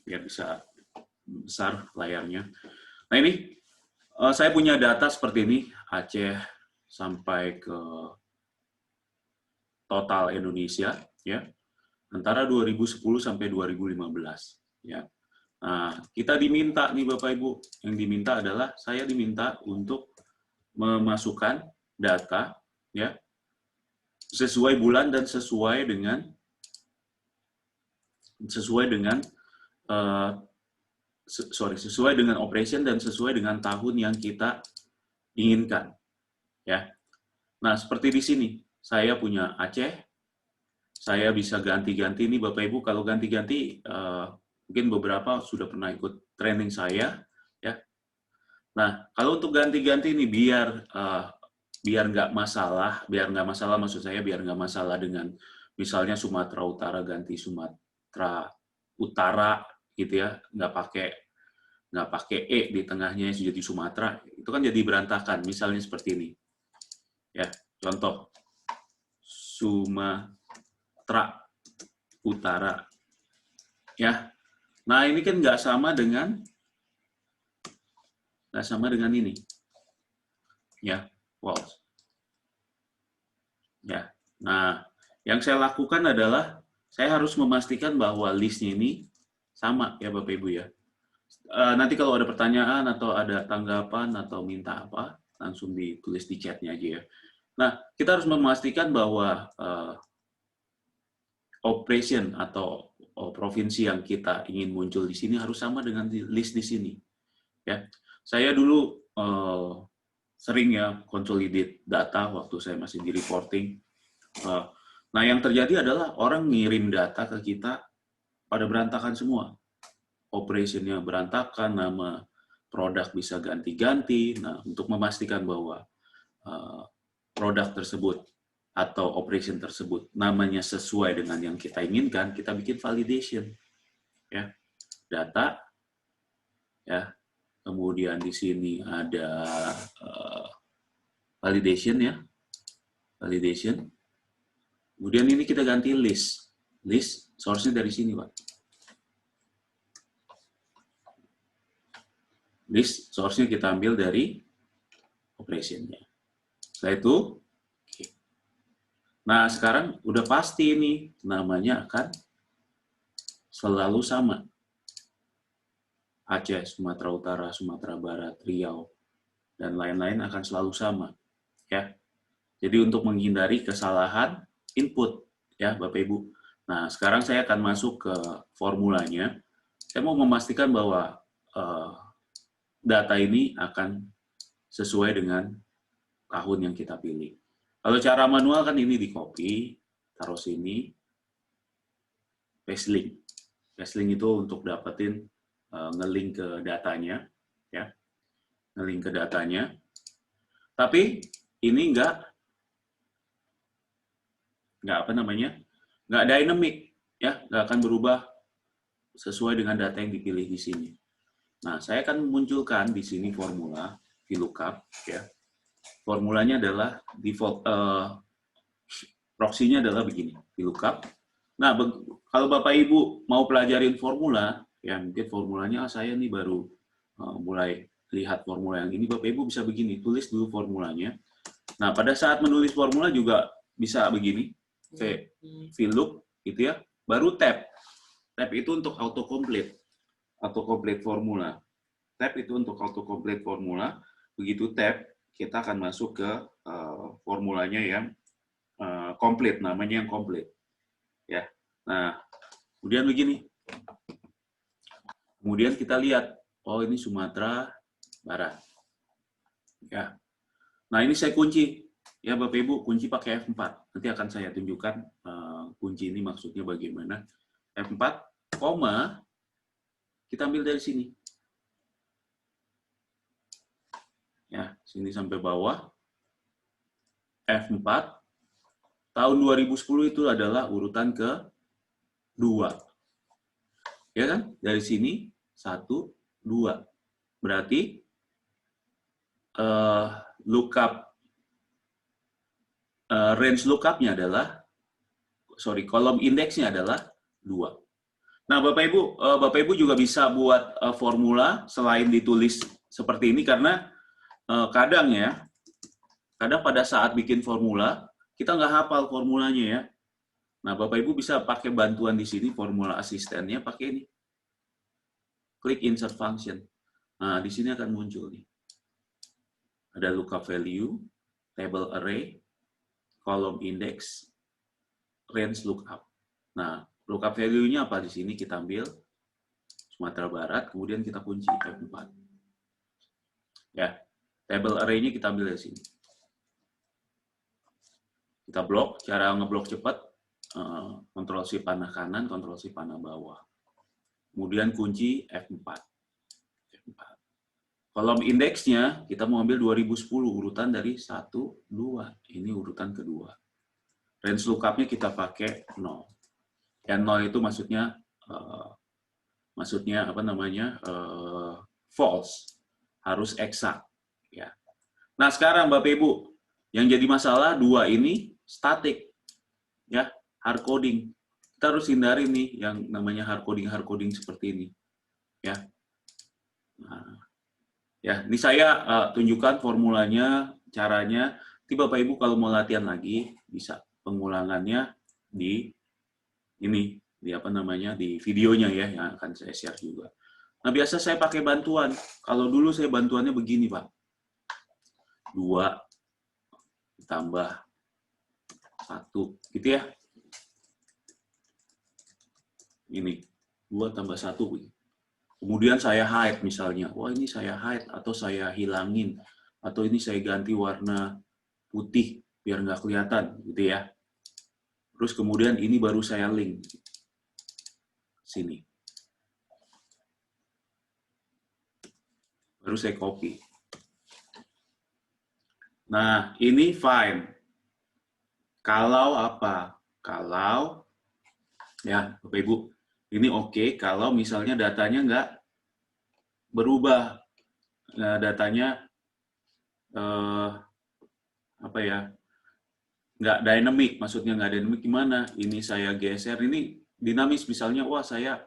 biar bisa besar layarnya. Nah ini saya punya data seperti ini, Aceh sampai ke total Indonesia, ya, antara 2010 sampai 2015, ya. Nah, kita diminta nih Bapak Ibu, yang diminta adalah saya diminta untuk memasukkan data, ya, sesuai bulan dan sesuai dengan sesuai dengan operation dan sesuai dengan tahun yang kita inginkan, ya. Nah, seperti di sini, saya punya Aceh, saya bisa ganti-ganti nih Bapak Ibu. Kalau ganti-ganti, mungkin beberapa sudah pernah ikut training saya, ya. Nah, kalau untuk ganti-ganti ini biar nggak masalah maksud saya biar nggak masalah dengan misalnya Sumatera Utara ganti Sumatera Utara gitu ya, nggak pakai di tengahnya jadi Sumatera, itu kan jadi berantakan. Misalnya seperti ini, ya, contoh Sumatera Utara, ya. Nah ini kan nggak sama dengan ini, ya, false, ya. Nah yang saya lakukan adalah saya harus memastikan bahwa listnya ini sama, ya Bapak Ibu, ya. Nanti kalau ada pertanyaan atau ada tanggapan atau minta apa, langsung ditulis di chatnya aja ya. Nah, kita harus memastikan bahwa operation atau provinsi yang kita ingin muncul di sini harus sama dengan list di sini. Ya, saya dulu sering ya consolidate data waktu saya masih di reporting. Nah, yang terjadi adalah orang ngirim data ke kita pada berantakan semua. Operationnya berantakan, nama produk bisa ganti-ganti. Nah, untuk memastikan bahwa produk tersebut atau operation tersebut namanya sesuai dengan yang kita inginkan, kita bikin validation, ya, data, ya. Kemudian di sini ada validation, ya, validation. Kemudian ini kita ganti list, source-nya dari sini, Pak. List source-nya kita ambil dari operation-nya. Setelah itu, nah sekarang udah pasti ini namanya akan selalu sama. Aceh, Sumatera Utara, Sumatera Barat, Riau, dan lain-lain akan selalu sama, ya. Jadi untuk menghindari kesalahan input, ya Bapak Ibu. Nah sekarang saya akan masuk ke formulanya. Saya mau memastikan bahwa data ini akan sesuai dengan tahun yang kita pilih. Kalau cara manual kan ini di copy, taruh sini, paste link. Paste link itu untuk dapetin nge-link ke datanya, ya, nge-link ke datanya. Tapi ini nggak dynamic, ya, nggak akan berubah sesuai dengan data yang dipilih di sini. Nah, saya akan munculkan di sini formula VLOOKUP, ya. Formulanya adalah default, proxy-nya adalah begini, VLOOKUP. Nah, kalau Bapak Ibu mau pelajarin formula, ya mungkin formulanya saya nih baru mulai lihat formula yang ini, Bapak Ibu bisa begini, tulis dulu formulanya. Nah, pada saat menulis formula juga bisa begini, VLOOK, gitu ya, baru tab. Tab itu untuk autocomplete formula. Tab itu untuk autocomplete formula. Begitu tab, kita akan masuk ke formulanya yang complete, namanya yang complete. Ya. Nah, kemudian begini. Kemudian kita lihat, oh ini Sumatera Barat. Ya. Nah, ini saya kunci. Ya, Bapak Ibu, kunci pakai F4. Nanti akan saya tunjukkan kunci ini maksudnya bagaimana. F4, koma, kita ambil dari sini. Ya, sini sampai bawah. F4, tahun 2010 itu adalah urutan ke-2. Ya kan? Dari sini, 1, 2. Berarti, range lookup-nya adalah, kolom indeksnya adalah 2. Nah, Bapak Ibu juga bisa buat formula selain ditulis seperti ini karena kadang ya, kadang pada saat bikin formula kita nggak hafal formulanya ya. Nah, Bapak Ibu bisa pakai bantuan di sini formula asistennya pakai ini. Klik insert function. Nah, di sini akan muncul nih. Ada lookup value, table array, column index, range lookup. Nah, lookup value-nya apa di sini kita ambil Sumatera Barat, kemudian kita kunci F4. Ya, table array-nya kita ambil dari sini. Kita blok, cara ngeblok cepat, Ctrl C panah kanan, Ctrl C panah bawah. Kemudian kunci F4. Kolom indeksnya kita mau ambil 2010, urutan dari 1, 2. Ini urutan kedua. Range lookup-nya kita pakai 0. Dan 0 itu maksudnya apa namanya? False. Harus eksak, ya. Nah, sekarang Bapak Ibu, yang jadi masalah 2 ini static. Ya, hard coding. Kita harus hindari nih yang namanya hard coding seperti ini. Ya. Nah, ya, ini saya tunjukkan formulanya, caranya. Nanti Bapak Ibu kalau mau latihan lagi bisa pengulangannya di ini, di apa namanya, di videonya ya, yang akan saya share juga. Nah, biasa saya pakai bantuan. Kalau dulu saya bantuannya begini, Pak. 2 ditambah 1, gitu ya. Ini, 2 tambah 1. Kemudian saya hide misalnya. Wah, ini saya hide atau saya hilangin. Atau ini saya ganti warna putih biar nggak kelihatan, gitu ya. Terus kemudian ini baru saya link. Sini. Baru saya copy. Nah, ini fine. Kalau apa? Kalau, ya Bapak Ibu, ini oke kalau misalnya datanya nggak berubah. Nah, datanya, apa ya, nggak dynamic, maksudnya nggak dynamic gimana? Ini saya geser, ini dinamis misalnya, wah saya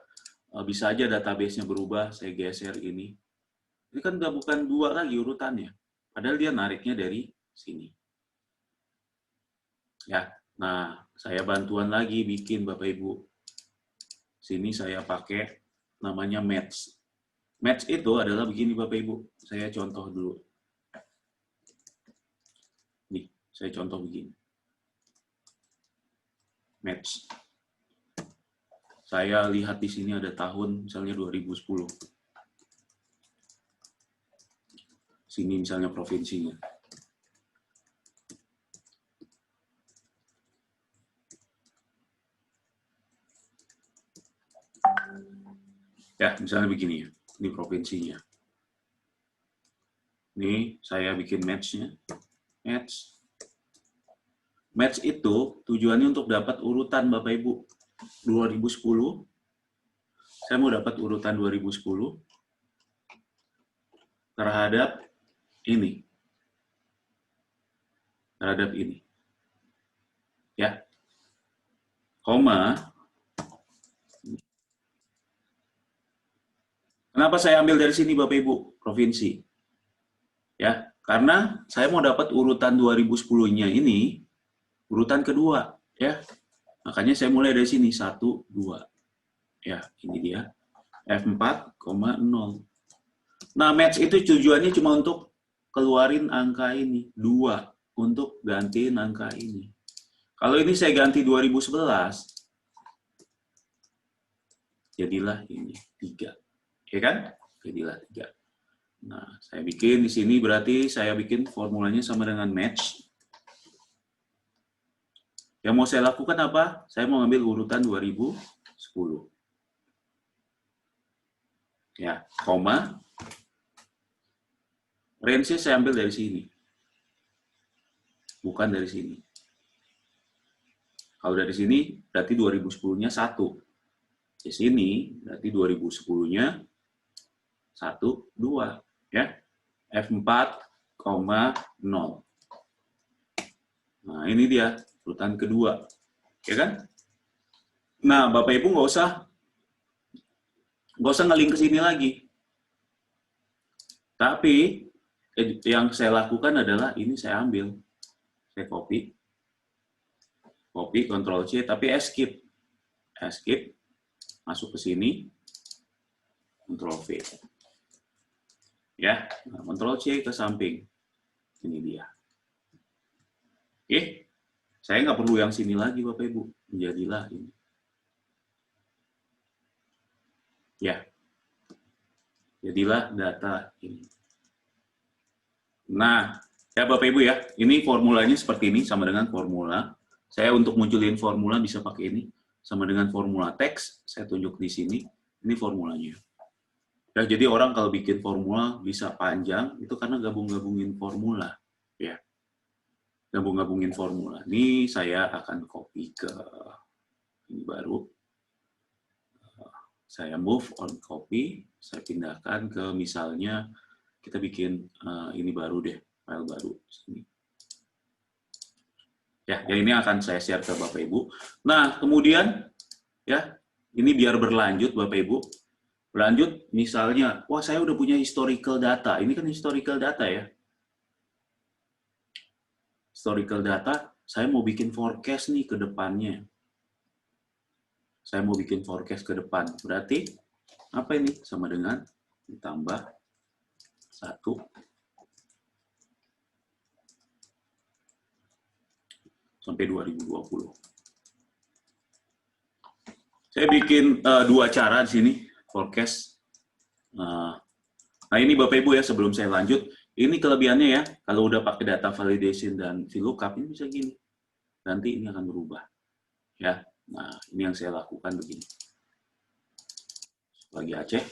bisa aja database-nya berubah, saya geser ini. Ini kan udah bukan 2 lagi urutannya, padahal dia nariknya dari sini. Ya, nah saya bantuan lagi bikin Bapak Ibu. Sini saya pakai namanya match. Match itu adalah begini Bapak Ibu, saya contoh dulu. Nih, saya contoh begini. Match. Saya lihat di sini ada tahun misalnya 2010. Sini misalnya provinsinya. Ya, misalnya begini ya. Ini provinsinya. Ini saya bikin match-nya. Match. Match itu tujuannya untuk dapat urutan Bapak Ibu. 2010. Saya mau dapat urutan 2010 terhadap ini. Terhadap ini. Ya. Koma. Kenapa saya ambil dari sini Bapak Ibu? Provinsi. Ya, karena saya mau dapat urutan 2010-nya ini urutan kedua, ya. Makanya saya mulai dari sini 1 2. Ya, ini dia. F4, 0. Nah, match itu tujuannya cuma untuk keluarin angka ini, 2 untuk gantiin angka ini. Kalau ini saya ganti 2011, jadilah ini 3. Ya kan? Jadilah 3. Nah, saya bikin di sini berarti saya bikin formulanya sama dengan match. Yang mau saya lakukan apa? Saya mau ambil urutan 2010. Ya, koma. Range-nya saya ambil dari sini. Bukan dari sini. Kalau dari sini, berarti 2010-nya 1. Di sini, berarti 2010-nya 1, 2. Ya. F4, 0. Nah, ini dia, urutan kedua. Ya kan? Nah, Bapak Ibu nggak usah nggak usah nge-link ke sini lagi. Tapi yang saya lakukan adalah ini saya ambil, saya copy, Ctrl C, tapi escape, masuk ke sini, Ctrl V, ya, nah, Ctrl C ke samping, ini dia. Oke, saya nggak perlu yang sini lagi, Bapak Ibu, menjadilah ini. Ya, jadilah data ini. Nah, ya Bapak Ibu ya, ini formulanya seperti ini, sama dengan formula. Saya untuk munculin formula bisa pakai ini, sama dengan formula teks, saya tunjuk di sini, ini formulanya. Ya, jadi orang kalau bikin formula bisa panjang, itu karena gabung-gabungin formula. Ya, gabung-gabungin formula. Ini saya akan copy ke ini baru. Saya move on copy, saya pindahkan ke misalnya kita bikin ini baru deh, file baru sini. Ya, ini akan saya share ke Bapak Ibu. Nah, kemudian ya, ini biar berlanjut Bapak Ibu. Berlanjut misalnya, wah saya udah punya historical data. Ini kan historical data ya. Historical data, saya mau bikin forecast nih ke depannya. Saya mau bikin forecast ke depan. Berarti apa ini? Sama dengan ditambah 1 sampai 2020. Saya bikin dua cara di sini, forecast. Nah, ini Bapak Ibu ya, sebelum saya lanjut, ini kelebihannya ya, kalau udah pakai data validation dan VLOOKUP, ini bisa gini. Nanti ini akan berubah. Ya, nah ini yang saya lakukan begini. Lagi Aceh,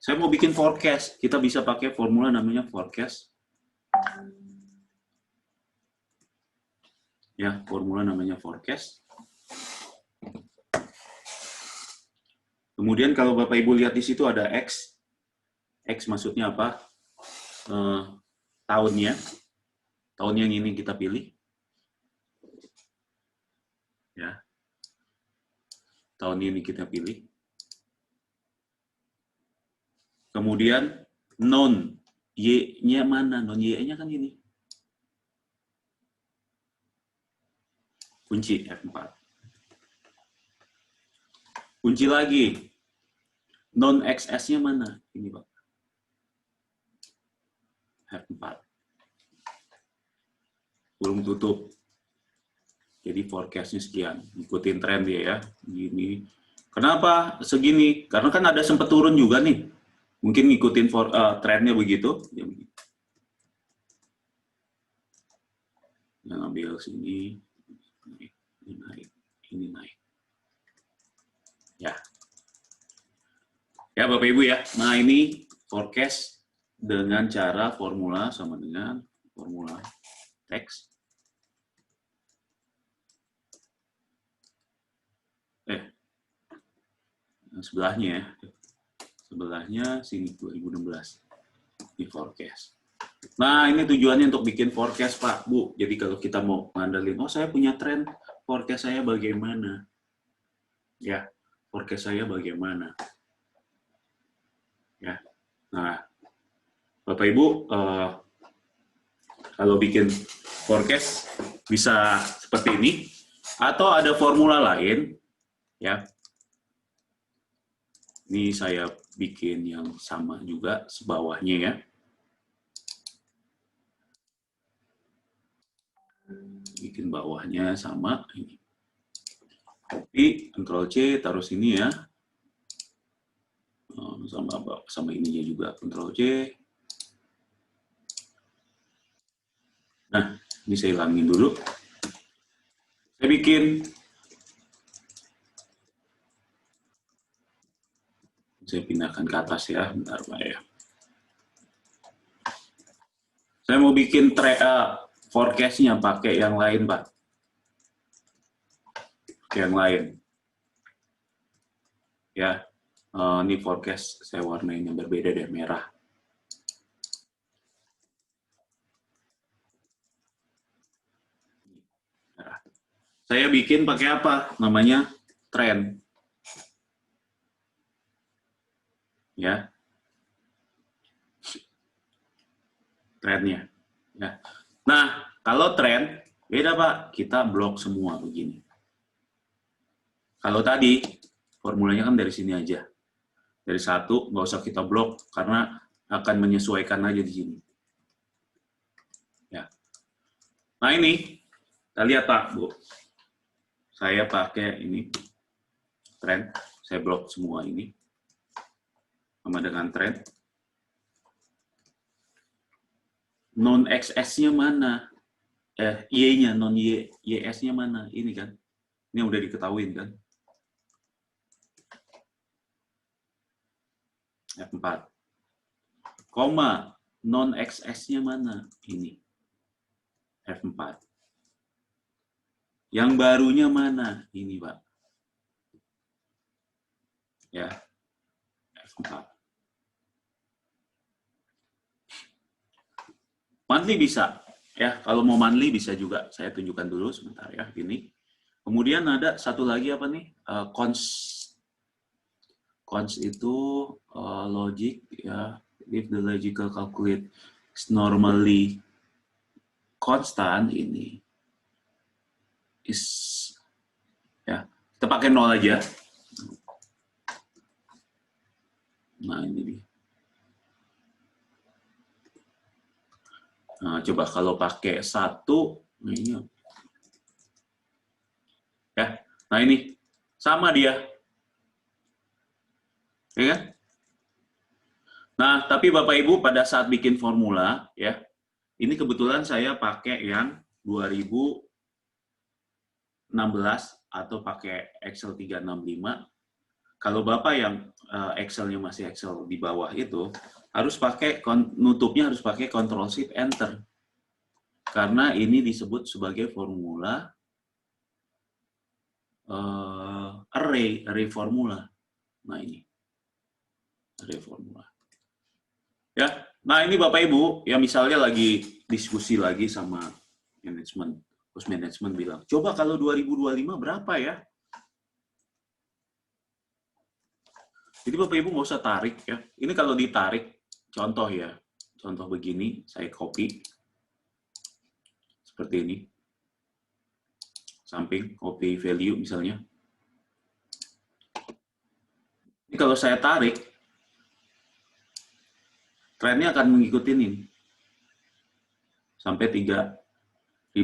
saya mau bikin forecast. Kita bisa pakai formula namanya forecast. Ya, formula namanya forecast. Kemudian kalau Bapak Ibu lihat di situ ada X. X maksudnya apa? Tahunnya. Tahun yang ini kita pilih. Ya. Tahun ini kita pilih. Kemudian non Y-nya mana? Non Y-nya kan ini. Kunci F4. Kunci lagi. Non XS-nya mana? Ini, Pak. F4. Belum tutup. Jadi forecast-nya sekian. Ikutin tren dia ya. Gini. Kenapa segini? Karena kan ada sempat turun juga nih. Mungkin ngikutin trennya begitu. Yang ambil sini. Ini naik. Ini naik. Ya. Ya Bapak Ibu ya. Nah ini forecast dengan cara formula sama dengan formula teks. Sebelahnya ya. Sebelahnya sini 2016. Ini forecast. Nah, ini tujuannya untuk bikin forecast, Pak, Bu. Jadi kalau kita mau ngandelin, oh saya punya tren, forecast saya bagaimana? Ya, forecast saya bagaimana? Ya. Nah, Bapak Ibu, kalau bikin forecast bisa seperti ini, atau ada formula lain, ya. Ini saya bikin yang sama juga sebawahnya ya. Bikin bawahnya sama ini. Copy, Ctrl C, taruh sini ya. Sama ininya juga, Ctrl C. Nah, ini saya hilangin dulu. Saya bikin. Saya pindahkan ke atas ya, bentar Pak ya. Saya mau bikin forecast-nya pakai yang lain, Pak. Pakai yang lain. Ya, ini forecast saya warnain yang berbeda deh, merah. Saya bikin pakai apa? Namanya trend. ya, trennya. Ya. Nah, kalau tren, beda Pak, kita blok semua begini. Kalau tadi, formulanya kan dari sini aja. Dari satu, nggak usah kita blok, karena akan menyesuaikan aja di sini. Ya. Nah ini, kita lihat Pak, Bu. Saya pakai ini, tren, saya blok semua ini. Sama dengan tren. Non-XS-nya mana? Y-nya, non-YS-nya mana? Ini kan. Ini udah diketahuin kan. F4. Koma, non-XS-nya mana? Ini. F4. Yang barunya mana? Ini, Pak. Ya. F4. Monthly bisa. Ya, kalau mau monthly bisa juga. Saya tunjukkan dulu sebentar ya. Ini. Kemudian ada satu lagi apa nih? Cons itu logic ya. If the logical calculate is normally constant, ini is ya, kita pakai 0 aja. Nah, ini dia. Nah, coba kalau pakai 1, nah ini. Ya. Nah, ini sama dia. Ya kan? Nah, tapi Bapak Ibu pada saat bikin formula ya, ini kebetulan saya pakai yang 2016 atau pakai Excel 365. Kalau Bapak yang Excel-nya masih Excel di bawah itu, harus pakai, nutupnya harus pakai Ctrl-Shift-Enter. Karena ini disebut sebagai formula array formula. Nah ini, array formula. Ya, nah ini Bapak Ibu, ya misalnya lagi diskusi lagi sama manajemen, terus manajemen bilang, coba kalau 2025 berapa ya? Jadi Bapak Ibu nggak usah tarik ya. Ini kalau ditarik, contoh ya, contoh begini, saya copy seperti ini, samping copy value misalnya. Ini kalau saya tarik, trennya akan mengikuti ini sampai 3.800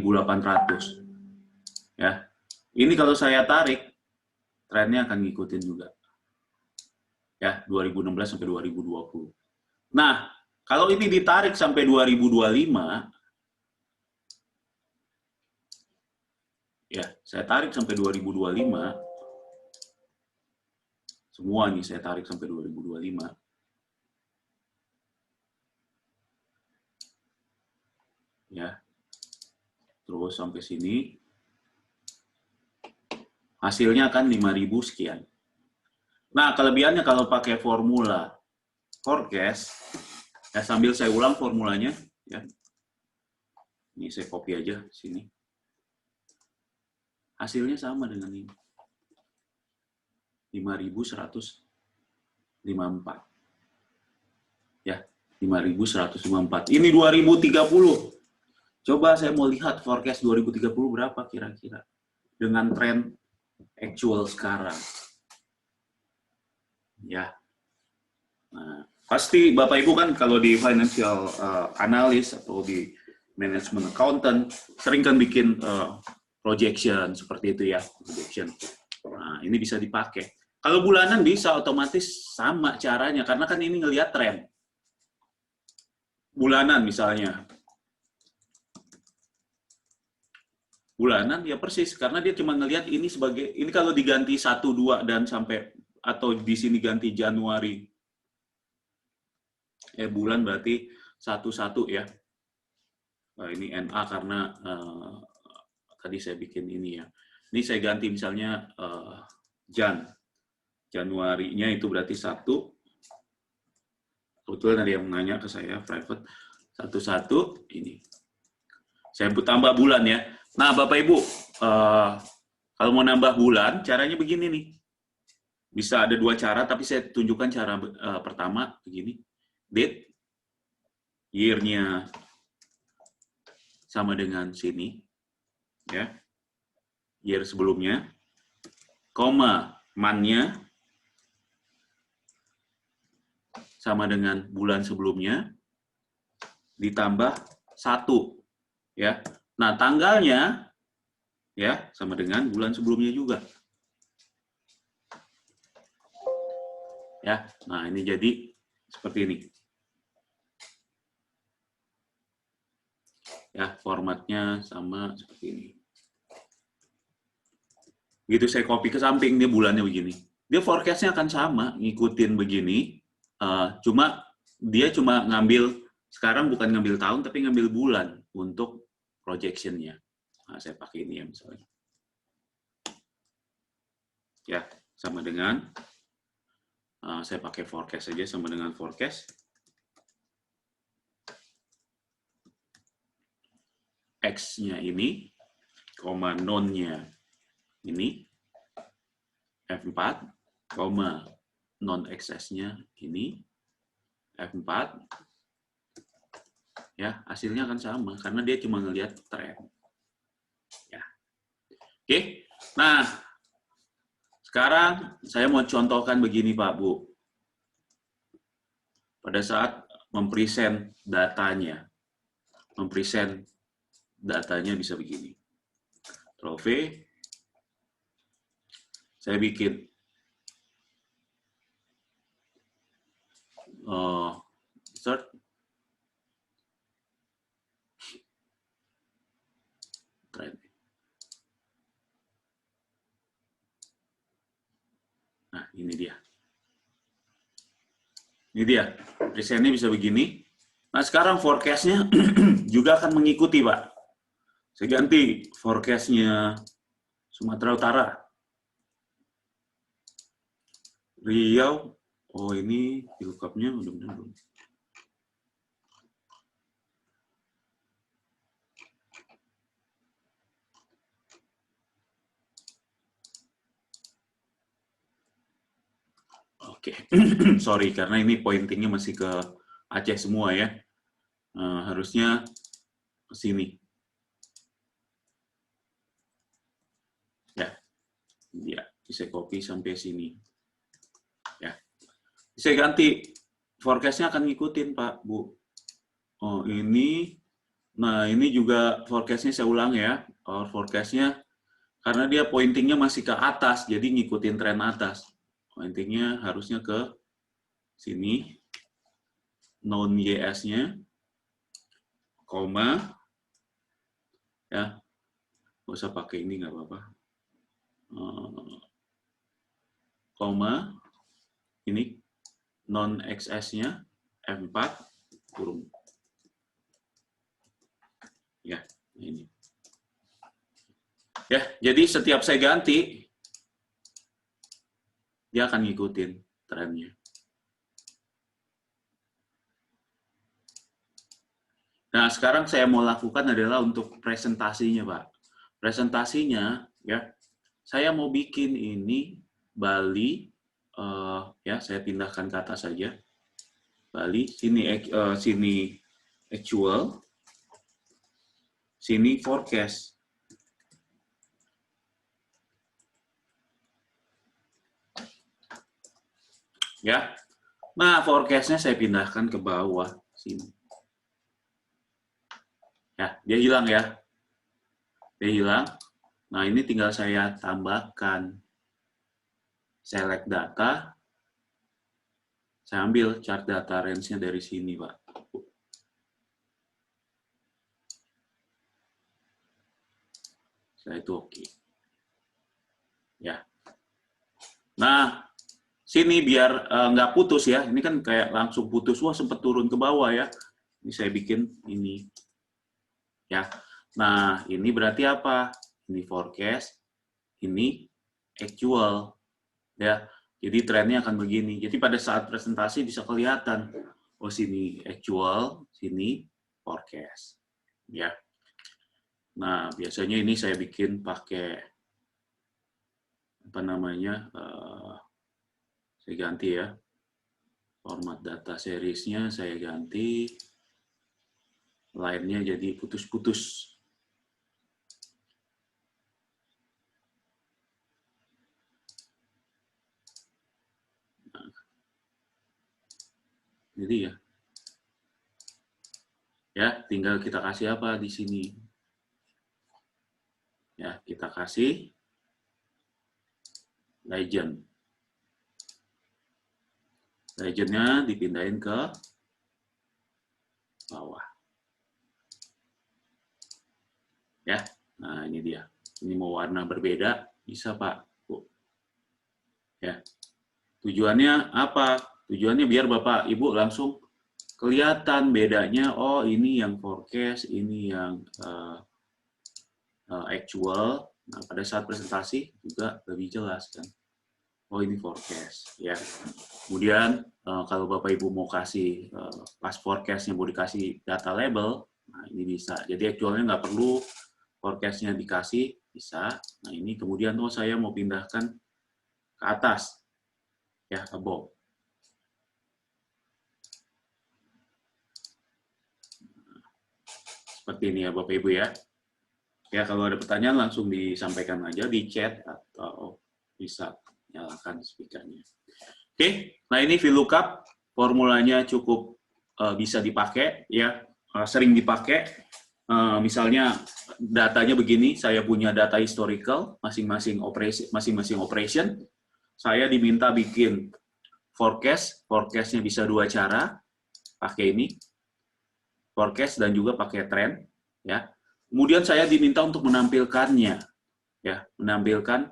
ya. Ini kalau saya tarik, trennya akan ngikutin juga ya, 2016 sampai 2020. Nah, kalau ini ditarik sampai 2025 ya, saya tarik sampai 2025, semua nih saya tarik sampai 2025. Ya, terus sampai sini, hasilnya akan 5.000 sekian. Nah, kelebihannya kalau pakai formula forecast, ya sambil saya ulang formulanya, ya. Ini saya copy aja sini. Hasilnya sama dengan ini. 5.154. Ya, 5.154. Ini 2030. Coba saya mau lihat forecast 2030 berapa kira-kira dengan tren actual sekarang. Ya. Nah, pasti Bapak Ibu kan kalau di financial analyst atau di management accountant sering kan bikin projection seperti itu ya, projection. Nah, ini bisa dipakai. Kalau bulanan bisa otomatis sama caranya karena kan ini ngelihat tren. Bulanan misalnya. Bulanan ya persis karena dia cuma ngelihat ini sebagai ini kalau diganti 1 2 dan sampai atau di sini ganti Januari bulan berarti 1 1 ya. Nah, ini NA karena tadi saya bikin ini ya. Ini saya ganti misalnya Januarinya itu berarti 1. Kebetulan ada yang nanya ke saya private 1 1 ini. Saya tambah bulan ya. Nah, Bapak Ibu, kalau mau nambah bulan, caranya begini nih. Bisa ada dua cara, tapi saya tunjukkan cara pertama begini. Date, year-nya sama dengan sini, ya, year sebelumnya, koma, month-nya sama dengan bulan sebelumnya, ditambah 1, ya. Nah, tanggalnya, ya, sama dengan bulan sebelumnya juga. Ya, nah ini jadi seperti ini. Ya, formatnya sama seperti ini. Begitu saya copy ke samping, dia bulannya begini. Dia forecast-nya akan sama, ngikutin begini. Dia cuma ngambil, sekarang bukan ngambil tahun, tapi ngambil bulan untuk projection-nya. Nah, saya pakai ini ya misalnya. Ya, sama dengan, saya pakai forecast saja, sama dengan forecast. X-nya ini, koma non-nya ini, F4, koma non-XS-nya ini, F4, ya hasilnya akan sama, karena dia cuma ngelihat tren. Ya. Oke, nah, sekarang saya mau contohkan begini Pak, Bu. Pada saat mempresent datanya bisa begini. Trove, saya bikin insert, trend. Nah, ini dia. Ini dia, presentnya bisa begini. Nah, sekarang forecast-nya juga akan mengikuti, Pak. Saya ganti forecast-nya Sumatera Utara. Riau, oh ini lookup-nya mudah-mudahan belum. Oke, sorry karena ini pointingnya masih ke Aceh semua ya. Harusnya ke sini. Ya, bisa copy sampai sini. Ya, bisa ganti. Forecast-nya akan ngikutin Pak, Bu. Oh ini, nah ini juga forecast-nya saya ulang ya. Forecast-nya karena dia pointingnya masih ke atas, jadi ngikutin tren atas. Pointingnya harusnya ke sini. Non YS-nya, koma, ya, nggak usah pakai ini nggak apa-apa. Koma, ini non XS-nya F4 kurung. Ya, ini. Ya, jadi setiap saya ganti, dia akan ngikutin trennya. Nah, sekarang saya mau lakukan adalah untuk presentasinya, Pak. Presentasinya, ya, saya mau bikin ini Bali, ya, saya pindahkan ke atas saja. Bali, sini actual, sini forecast. Ya, nah forecast-nya saya pindahkan ke bawah sini. Ya, dia hilang ya. Dia hilang. Nah, ini tinggal saya tambahkan select data. Saya ambil chart data range-nya dari sini, Pak. Saya itu oke. Ya. Nah, sini biar nggak putus ya. Ini kan kayak langsung putus. Wah, sempat turun ke bawah ya. Ini saya bikin ini. Ya. Nah, ini berarti apa? Ini forecast, ini actual. Ya. Jadi trennya akan begini. Jadi pada saat presentasi bisa kelihatan. Oh, sini actual, sini forecast. Ya. Nah, biasanya ini saya bikin pakai apa namanya? Saya ganti ya. Format data seriesnya saya ganti. Line-nya jadi putus-putus. Nah, jadi ya tinggal kita kasih apa di sini. Ya, kita kasih legend. Legendnya dipindahin ke bawah. Ya, nah ini dia. Ini mau warna berbeda, bisa Pak. Ya, tujuannya apa? Tujuannya biar Bapak Ibu langsung kelihatan bedanya. Oh, ini yang forecast, ini yang actual. Nah, pada saat presentasi juga lebih jelas kan. Oh, ini forecast ya. Kemudian kalau Bapak Ibu mau kasih pas forecastnya mau dikasih data label, nah ini bisa. Jadi actualnya nggak perlu forecastnya dikasih, bisa. Nah ini kemudian saya mau pindahkan ke atas, ya above. Seperti ini ya Bapak Ibu ya. Ya kalau ada pertanyaan langsung disampaikan aja di chat atau bisa nyalakan speakernya. Oke, nah ini VLOOKUP formulanya cukup bisa dipakai ya, sering dipakai. Misalnya datanya begini, saya punya data historical masing-masing operation, saya diminta bikin forecastnya bisa dua cara, pakai ini forecast dan juga pakai trend ya. Kemudian saya diminta untuk menampilkannya ya, menampilkan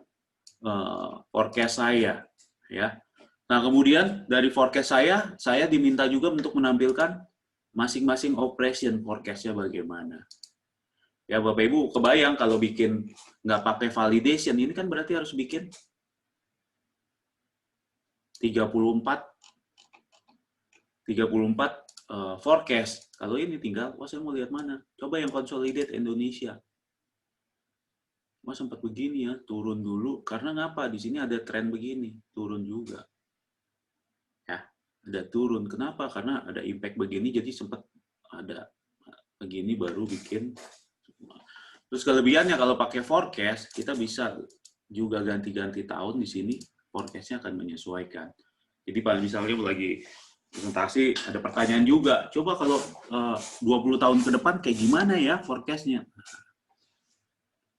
forecast saya ya. Nah, kemudian dari forecast saya diminta juga untuk menampilkan masing-masing operation forecast-nya bagaimana. Ya, Bapak Ibu, kebayang kalau bikin nggak pakai validation, ini kan berarti harus bikin 34 forecast. Kalau ini tinggal, saya mau lihat mana. Coba yang consolidate Indonesia. Sempat begini ya, turun dulu. Karena ngapa? Di sini ada tren begini, turun juga. Ya, ada turun. Kenapa? Karena ada impact begini, jadi sempat ada begini baru bikin. Terus kelebihannya kalau pakai forecast, kita bisa juga ganti-ganti tahun di sini, forecast-nya akan menyesuaikan. Jadi misalnya lagi presentasi, ada pertanyaan juga, coba kalau 20 tahun ke depan kayak gimana ya forecast-nya?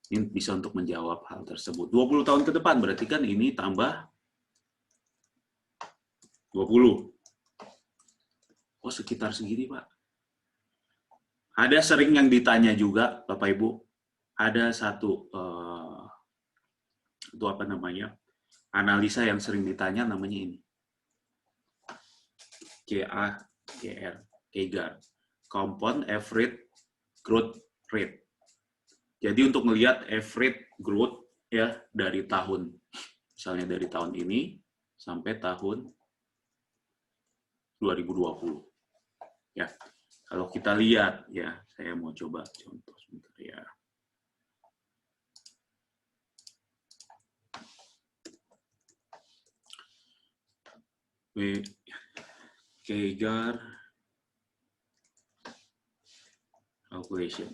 Ini bisa untuk menjawab hal tersebut. 20 tahun ke depan berarti kan ini tambah 20. Oh, sekitar segini, Pak. Ada sering yang ditanya juga, Bapak Ibu, ada satu itu apa namanya? Analisa yang sering ditanya namanya ini. CAGR, CAGR. Compound Average Growth Rate. Jadi untuk melihat average growth ya dari tahun, misalnya dari tahun ini sampai tahun 2020. Ya, kalau kita lihat ya, saya mau coba contoh sebentar ya. CAGR calculation.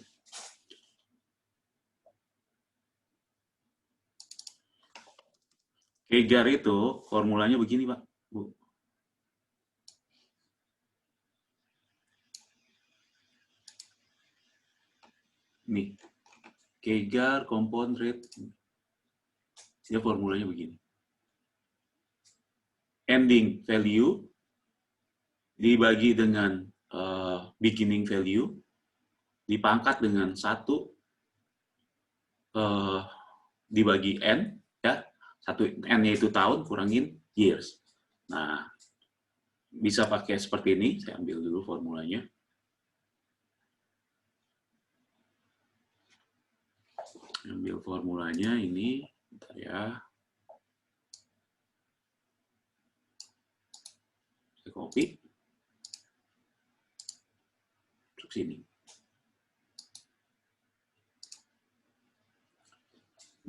CAGR itu formulanya begini, Pak, Bu. Nih, CAGR compound rate, dia formulanya begini. Ending value dibagi dengan beginning value, dipangkat dengan 1 dibagi N, ya, 1 N-nya itu tahun, kurangin years. Nah, bisa pakai seperti ini, saya ambil dulu formulanya. Ambil formulanya ini, bentar ya. Saya copy. Masuk sini.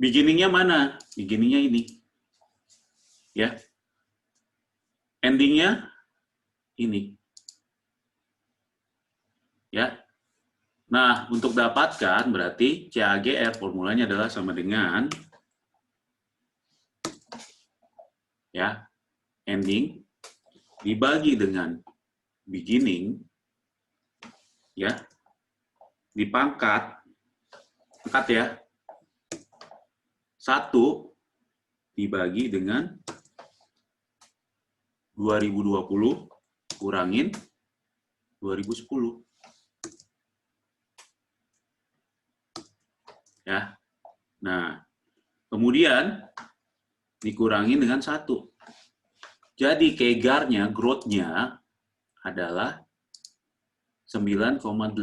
Beginning-nya mana? Beginning-nya ini. Ya. endingnya ini. Ya. Nah, untuk dapatkan berarti CAGR formulanya adalah sama dengan ya, ending dibagi dengan beginning ya, dipangkat ya, 1 dibagi dengan 2020 kurangin 2010. Ya. Nah, kemudian dikurangin dengan 1. Jadi CAGR-nya, growth-nya adalah 9,8%.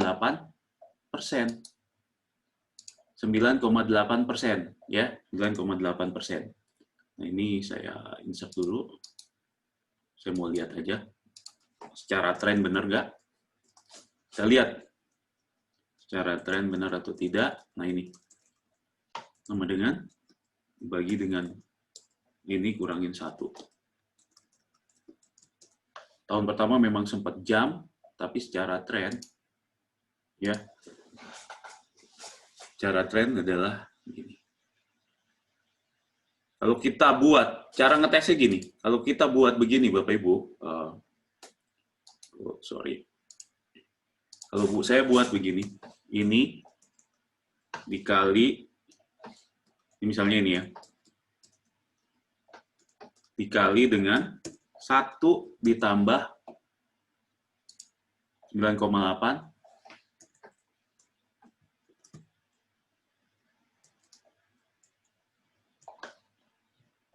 9,8% ya, 9,8%. Nah, ini saya insert dulu. Saya mau lihat aja secara tren benar nggak? Saya lihat secara tren benar atau tidak. Nah, ini sama dengan dibagi dengan ini kurangin 1. Tahun pertama memang sempat jam, tapi secara tren ya, secara tren adalah begini. Kalau kita buat, cara ngetesnya gini, kalau kita buat begini Bapak Ibu, kalau saya buat begini, ini dikali, ini misalnya ini ya, dikali dengan 1 ditambah 9,8,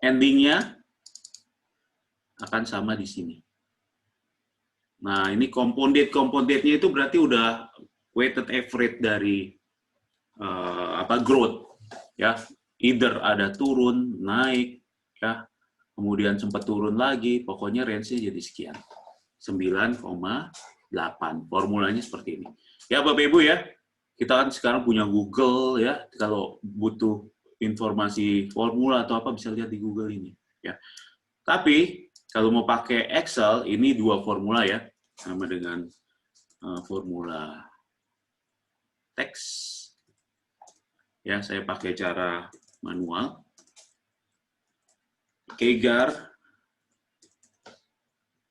endingnya akan sama di sini. Nah, ini compounded-nya itu berarti udah weighted average dari growth ya. Either ada turun, naik ya. Kemudian sempat turun lagi, pokoknya range-nya jadi sekian. 9,8. Formulanya seperti ini. Ya, Bapak Ibu ya. Kita kan sekarang punya Google ya. Kalau butuh informasi formula atau apa bisa lihat di Google ini ya. Tapi kalau mau pakai Excel ini 2 formula ya, sama dengan formula teks ya. Saya pakai cara manual. CAGR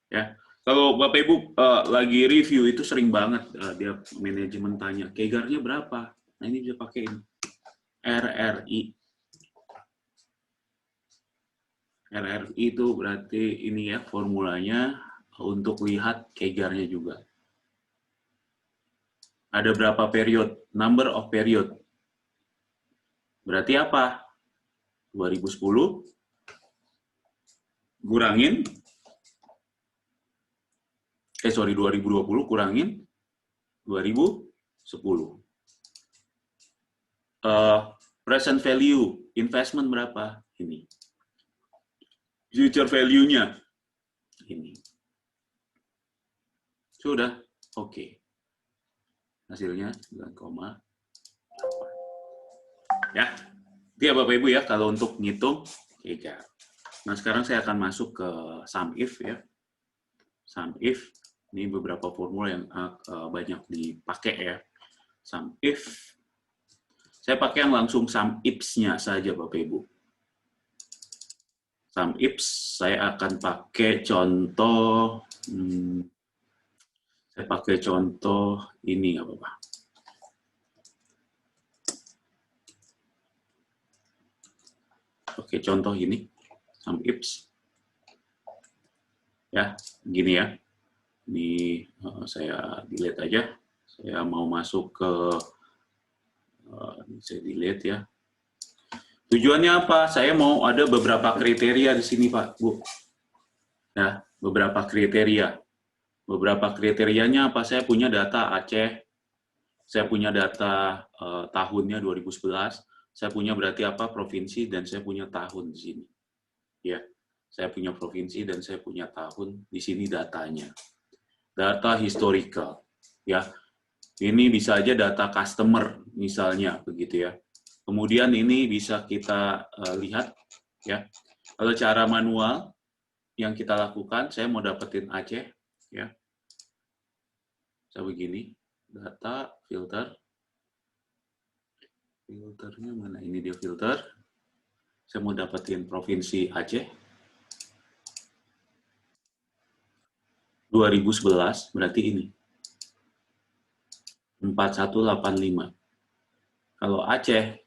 ya. Kalau Bapak Ibu lagi review itu sering banget dia manajemen tanya CAGR-nya berapa. Nah, ini bisa pakai ini. RRI. RRI itu berarti ini ya formulanya untuk lihat CAGR-nya juga. Ada berapa period? Number of period. Berarti apa? 2010 kurangin 2020 kurangin 2010. Present value investment berapa? Ini. Future value-nya ini. Sudah, oke. Hasilnya 9,8. Ya, itu ya Bapak Ibu ya kalau untuk ngitung CAGR. Nah, sekarang saya akan masuk ke sum if ya. Sum if ini beberapa formula yang banyak dipakai ya. Sum if. Saya pakai yang langsung sum ifs-nya saja Bapak Ibu. Sum ifs saya akan pakai contoh ini nggak apa-apa. Oke, contoh ini sum ifs. Ya, gini ya. Ini saya delete aja. Saya mau masuk ke saya delete ya. Tujuannya apa? Saya mau ada beberapa kriteria di sini, Pak, Bu. Nah, beberapa kriteria. Beberapa kriterianya apa? Saya punya data Aceh. Saya punya data tahunnya 2011. Saya punya berarti apa? Provinsi dan saya punya tahun di sini. Ya. Saya punya provinsi dan saya punya tahun di sini datanya. Data historical, ya. Ini bisa aja data customer misalnya begitu ya. Kemudian ini bisa kita lihat ya. Kalau cara manual yang kita lakukan, saya mau dapetin Aceh, ya. Saya begini, data, filter. Filternya mana? Ini dia filter. Saya mau dapetin provinsi Aceh. 2011, berarti ini. 4185. Kalau Aceh,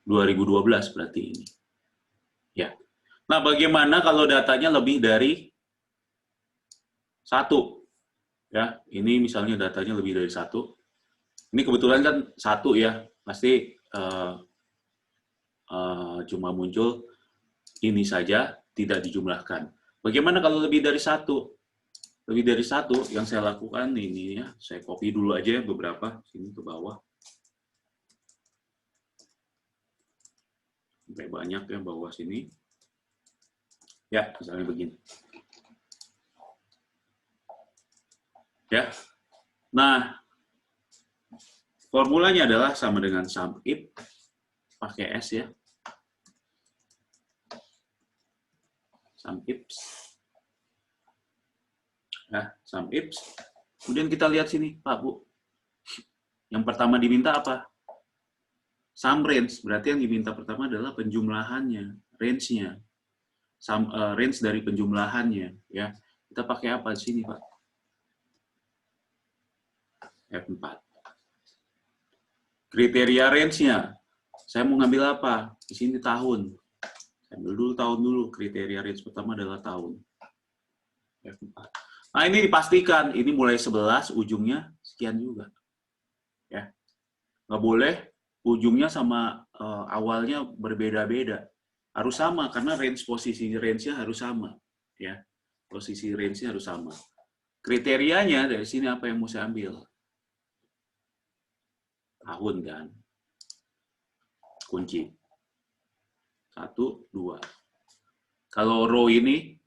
2012 berarti ini. Ya. Nah, bagaimana kalau datanya lebih dari 1? Ya, ini misalnya datanya lebih dari 1. Ini kebetulan kan 1 ya, pasti cuma muncul ini saja, tidak dijumlahkan. Bagaimana kalau lebih dari 1? Lebih dari 1, yang saya lakukan ini ya, saya copy dulu aja beberapa, sini ke bawah. Sampai banyak ya bawah sini. Ya, misalnya begini. Ya. Nah, formulanya adalah sama dengan sum if, pakai S ya. Sum ifs. Ya, sum ifs. Kemudian kita lihat sini, Pak, Bu. Yang pertama diminta apa? Sum range, berarti yang diminta pertama adalah penjumlahannya, range-nya. Range dari penjumlahannya, ya. Kita pakai apa di sini, Pak? F4. Kriteria range-nya, saya mau ngambil apa? Di sini tahun. Saya ambil dulu tahun dulu, kriteria range pertama adalah tahun. F4. Nah, ini dipastikan, ini mulai 11, ujungnya sekian juga. Ya. Nggak boleh ujungnya sama awalnya berbeda-beda. Harus sama, karena posisi range-nya harus sama. Ya. Posisi range-nya harus sama. Kriterianya dari sini apa yang mau saya ambil? Tahun kan. Kunci. 1, 2. Kalau row ini,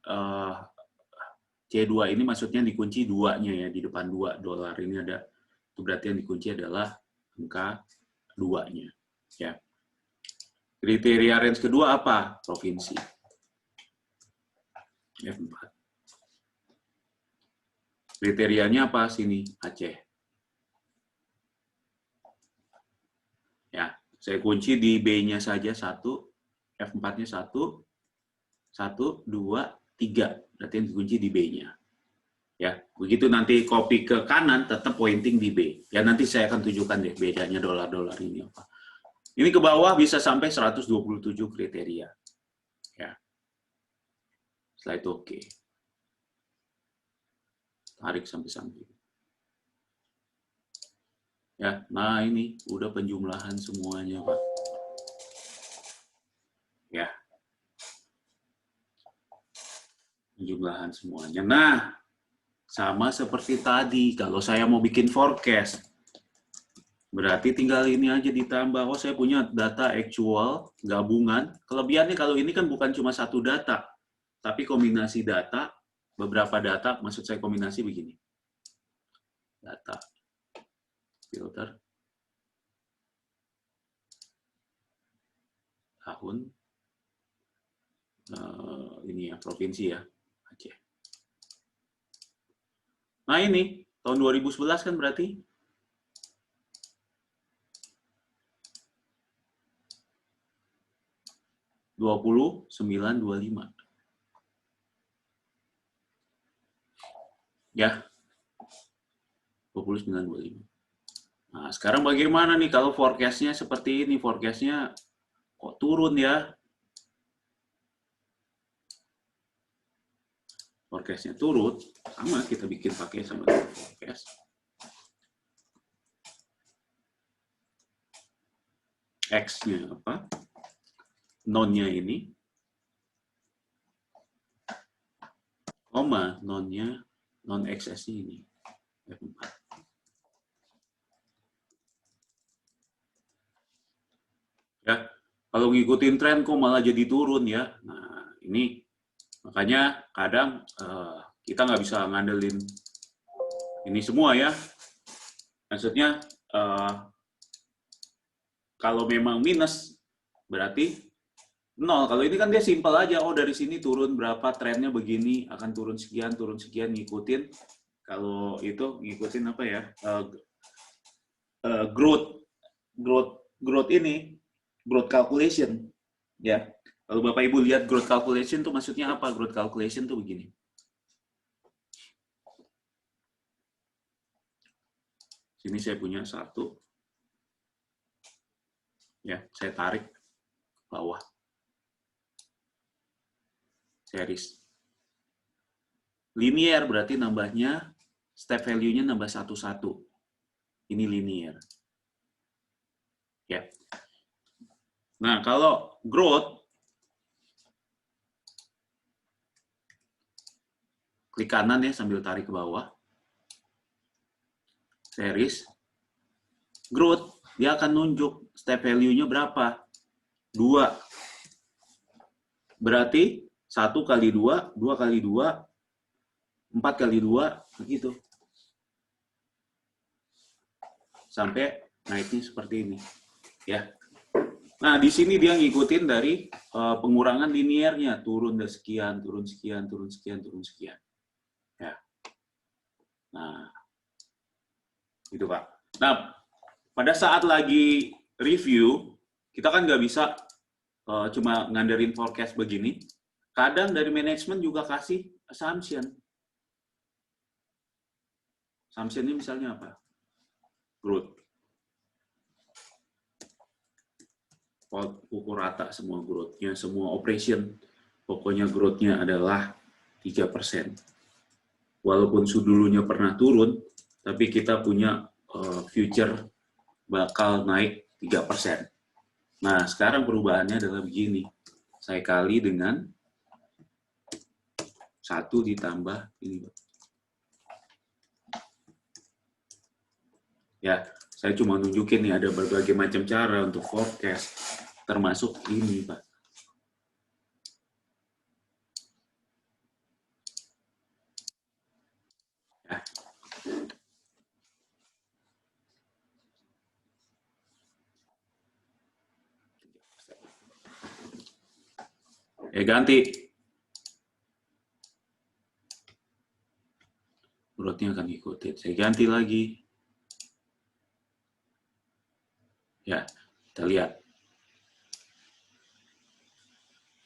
C2 ini maksudnya dikunci 2-nya ya, di depan 2 dolar ini ada. Itu berarti yang dikunci adalah angka 2-nya. Ya. Kriteria range kedua apa? Provinsi. F4. Kriterianya apa sini? Aceh. Ya, saya kunci di B-nya saja 1, F4-nya 1, 1, 2, 3. Berarti yang dikunci di B-nya. Ya, begitu nanti copy ke kanan tetap pointing di B. Ya, nanti saya akan tunjukkan deh bedanya dolar-dolar ini apa. Ini ke bawah bisa sampai 127 kriteria. Ya. Setelah itu oke. Tarik sampai samping. Ya, nah ini udah penjumlahan semuanya, Pak. Ya. Penjumlahan semuanya. Nah, sama seperti tadi, kalau saya mau bikin forecast, berarti tinggal ini aja ditambah. Oh, saya punya data actual, gabungan. Kelebihannya kalau ini kan bukan cuma satu data, tapi kombinasi data, beberapa data, maksud saya kombinasi begini. Data, filter, tahun, ini ya, provinsi ya, Aceh. Nah ini, tahun 2011 kan berarti 2925. Ya, 2925. Nah, sekarang bagaimana nih kalau forecast-nya seperti ini? Forecast-nya kok turun ya? Forecast-nya turun, sama kita bikin pakai sama dengan forecast. X-nya apa? Non-nya ini. Koma, non-nya, non-XS-nya ini. F4. Ya, kalau ngikutin tren kok malah jadi turun ya. Nah, ini makanya kadang kita nggak bisa ngandelin ini semua ya. Maksudnya kalau memang minus berarti Nol. Kalau ini kan dia simpel aja. Oh, dari sini turun berapa, trennya begini, akan turun sekian, ngikutin. Kalau itu ngikutin apa ya? Growth, growth ini, growth calculation, ya. Kalau Bapak Ibu lihat growth calculation tuh maksudnya apa? Growth calculation tuh begini. Sini saya punya satu, ya. Saya tarik ke bawah. Series. Linear berarti nambahnya, step value-nya nambah satu-satu. Ini linear. Ya. Nah, kalau growth, klik kanan ya sambil tarik ke bawah. Series. Growth, dia akan nunjuk step value-nya berapa. 2. Berarti 1 kali 2, 2 kali 2, 4 kali 2, begitu. Sampai naiknya seperti ini. Ya. Nah, di sini dia ngikutin dari pengurangan linearnya. Turun dari sekian, turun sekian, turun sekian, turun sekian. Ya. Nah, gitu Pak. Nah, pada saat lagi review, kita kan nggak bisa cuma ngandarin forecast begini. Kadang dari manajemen juga kasih assumption. Assumption ini misalnya apa? Growth. Pukul rata semua growth-nya, semua operation. Pokoknya growth-nya adalah 3%. Walaupun dulunya pernah turun, tapi kita punya future bakal naik 3%. Nah, sekarang perubahannya adalah begini. Saya kali dengan 1 ditambah ini. Ya, saya cuma nunjukin nih ada berbagai macam cara untuk forecast, termasuk ini, Pak. Ya, ganti. Growth-nya akan ikutin. Saya ganti lagi. Ya, kita lihat.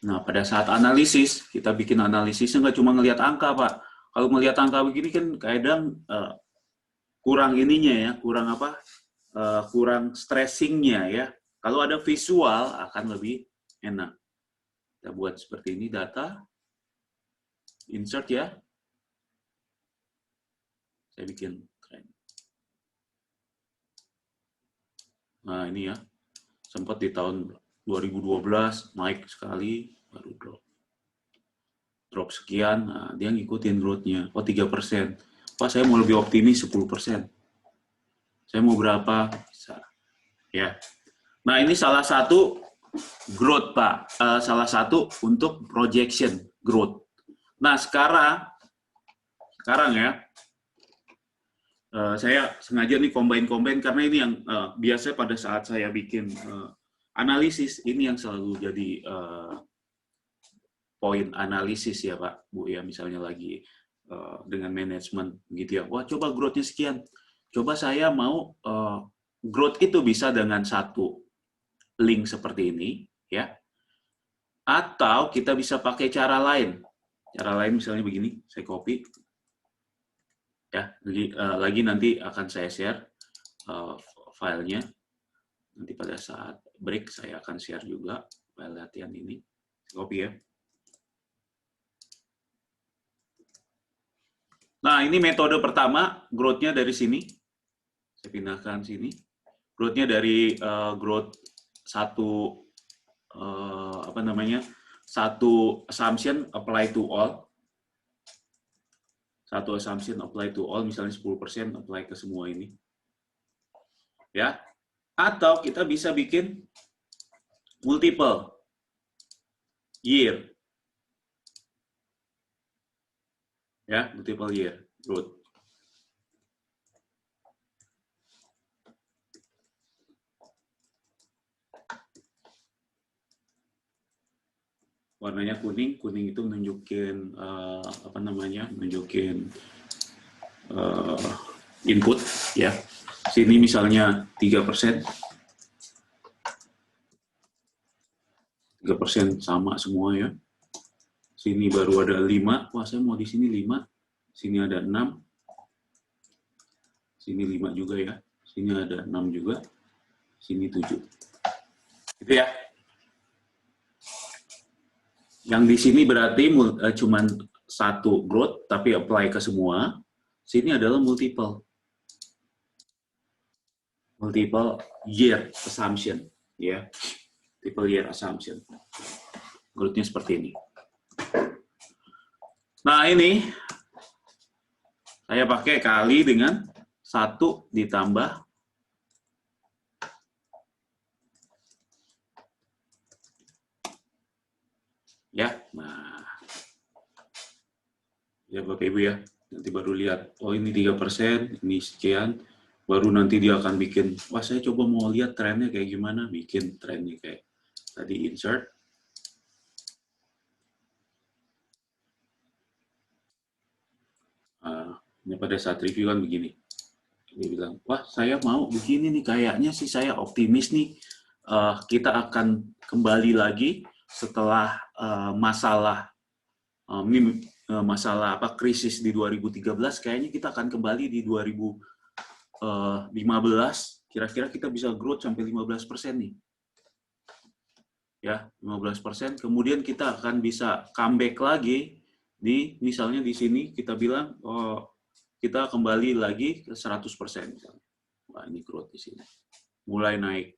Nah, pada saat analisis, kita bikin analisisnya nggak cuma ngelihat angka, Pak. Kalau melihat angka begini kan kadang kurang ininya ya, kurang apa? Kurang stressingnya ya. Kalau ada visual akan lebih enak. Kita buat seperti ini, data, insert ya. Saya bikin trend. Nah, ini ya. Sempat di tahun 2012 naik sekali, baru drop. Drop sekian, nah, dia ngikutin growth-nya. Oh, 3%. Pak, saya mau lebih optimis 10%. Saya mau berapa? Bisa. Ya. Nah, ini salah satu growth, Pak. Salah satu untuk projection growth. Nah, sekarang ya, saya sengaja nih combine karena ini yang biasa pada saat saya bikin analisis, ini yang selalu jadi poin analisis ya Pak, Bu ya, misalnya lagi dengan manajemen gitu ya. Wah, coba growth-nya sekian. Coba saya mau growth itu bisa dengan satu link seperti ini ya. Atau kita bisa pakai cara lain. Cara lain misalnya begini, saya copy. Ya, lagi nanti akan saya share filenya. Nanti pada saat break saya akan share juga file latihan ini. Copy ya. Nah, ini metode pertama, growth-nya dari sini. Saya pindahkan sini. Growth-nya dari growth satu apa namanya? Satu assumption apply to all. Satu assumption apply to all, misalnya 10% apply ke semua ini. Ya. Atau kita bisa bikin multiple year. Ya, multiple year growth. warnanya kuning, kuning itu menunjukin apa namanya, menunjukin input ya. Sini misalnya 3%, 3% sama semua ya. Sini baru ada 5, wah saya mau di sini 5, sini ada 6, sini 5 juga ya, sini ada 6 juga, sini 7. Gitu ya. Yang di sini berarti cuman satu growth, tapi apply ke semua. Sini adalah multiple year assumption, ya, multiple year assumption. Growth-nya seperti ini. Nah ini saya pakai kali dengan 1 ditambah ya. Nah, ya Bapak Ibu ya, nanti baru lihat, oh ini 3%, ini sekian, baru nanti dia akan bikin, wah saya coba mau lihat trennya kayak gimana, bikin trennya kayak tadi insert. Ini pada saat review kan begini, dia bilang, wah saya mau begini nih, kayaknya sih saya optimis nih, kita akan kembali lagi setelah masalah krisis di 2013, kayaknya kita akan kembali di 2015, kira-kira kita bisa growth sampai 15% nih. Ya, 15%, kemudian kita akan bisa comeback lagi di, misalnya di sini kita bilang, oh, kita kembali lagi ke 100% misalnya. Wah, ini growth di sini. Mulai naik.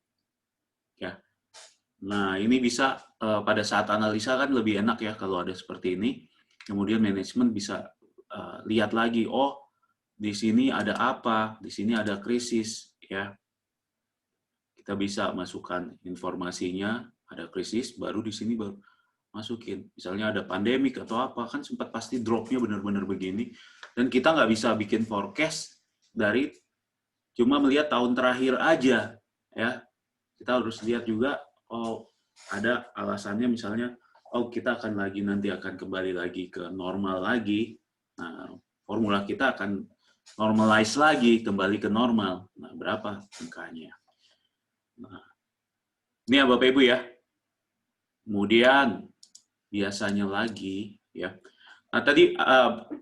Ya. Nah, ini bisa pada saat analisa kan lebih enak ya kalau ada seperti ini. Kemudian manajemen bisa lihat lagi, oh di sini ada apa, di sini ada krisis, ya. Kita bisa masukkan informasinya, ada krisis, baru di sini baru masukin. Misalnya ada pandemik atau apa, kan sempat pasti drop-nya benar-benar begini. Dan kita nggak bisa bikin forecast dari cuma melihat tahun terakhir aja, ya. Kita harus lihat juga, oh ada alasannya misalnya, oh kita akan nanti akan kembali lagi ke normal lagi. Nah, formula kita akan normalize lagi, kembali ke normal. Nah, berapa angkanya? Nah, ini ya Bapak Ibu ya. Kemudian biasanya lagi ya. Nah, tadi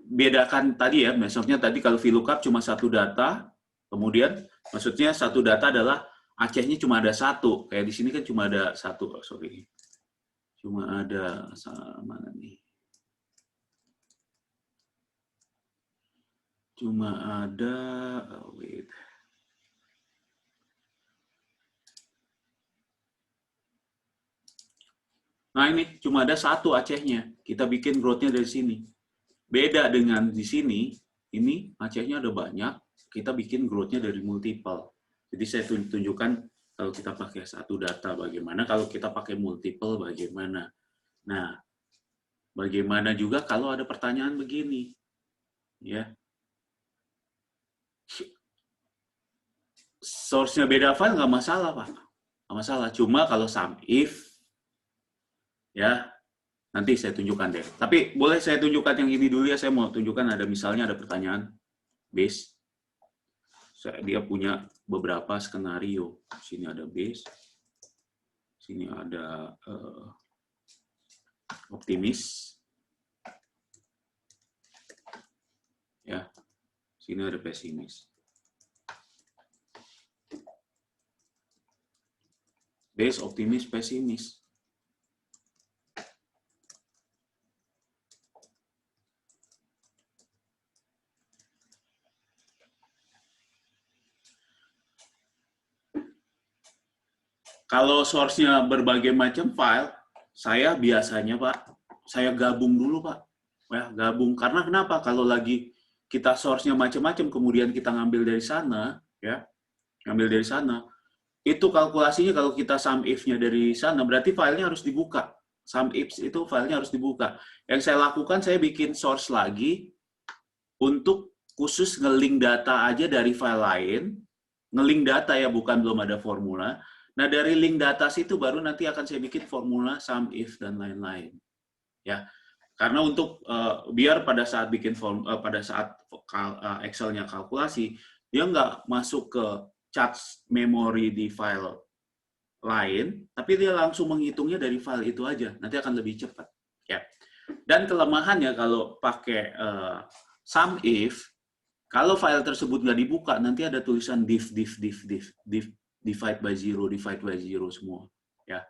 bedakan tadi ya, maksudnya tadi kalau VLOOKUP cuma satu data, kemudian maksudnya satu data adalah Acehnya cuma ada satu, kayak di sini kan cuma ada satu, oh, sorry, cuma ada mana nih? Cuma ada, oh, wait. Nah ini cuma ada satu Acehnya, kita bikin growth-nya dari sini. Beda dengan di sini, ini Acehnya ada banyak, kita bikin growth-nya dari multiple. Jadi saya tunjukkan kalau kita pakai satu data bagaimana, kalau kita pakai multiple bagaimana. Nah, bagaimana juga kalau ada pertanyaan begini, ya. Source-nya beda file nggak masalah, Pak. Nggak masalah. Cuma kalau sum if, ya, nanti saya tunjukkan deh. Tapi boleh saya tunjukkan yang ini dulu ya. Saya mau tunjukkan ada misalnya ada pertanyaan base. Dia punya beberapa skenario. Sini ada base. Sini ada optimis. Ya. Sini ada pesimis. Base, optimis, pesimis. Kalau source-nya berbagai macam file, saya biasanya Pak, saya gabung dulu Pak. Ya, gabung. Karena kenapa? Kalau lagi kita source-nya macam-macam, kemudian kita ngambil dari sana, ya, ngambil dari sana, itu kalkulasinya kalau kita sum if-nya dari sana, berarti filenya harus dibuka. Sum if itu filenya harus dibuka. Yang saya lakukan, saya bikin source lagi untuk khusus nge-link data aja dari file lain, nge-link data ya, bukan belum ada formula. Nah, dari link data situ baru nanti akan saya bikin formula, sum if, dan lain-lain. ya. Karena untuk biar pada saat bikin pada saat Excel-nya kalkulasi, dia nggak masuk ke charge memori di file lain, tapi dia langsung menghitungnya dari file itu aja. Nanti akan lebih cepat. Ya. Dan kelemahannya kalau pakai sum if, kalau file tersebut nggak dibuka, nanti ada tulisan div, divide by zero semua. Ya,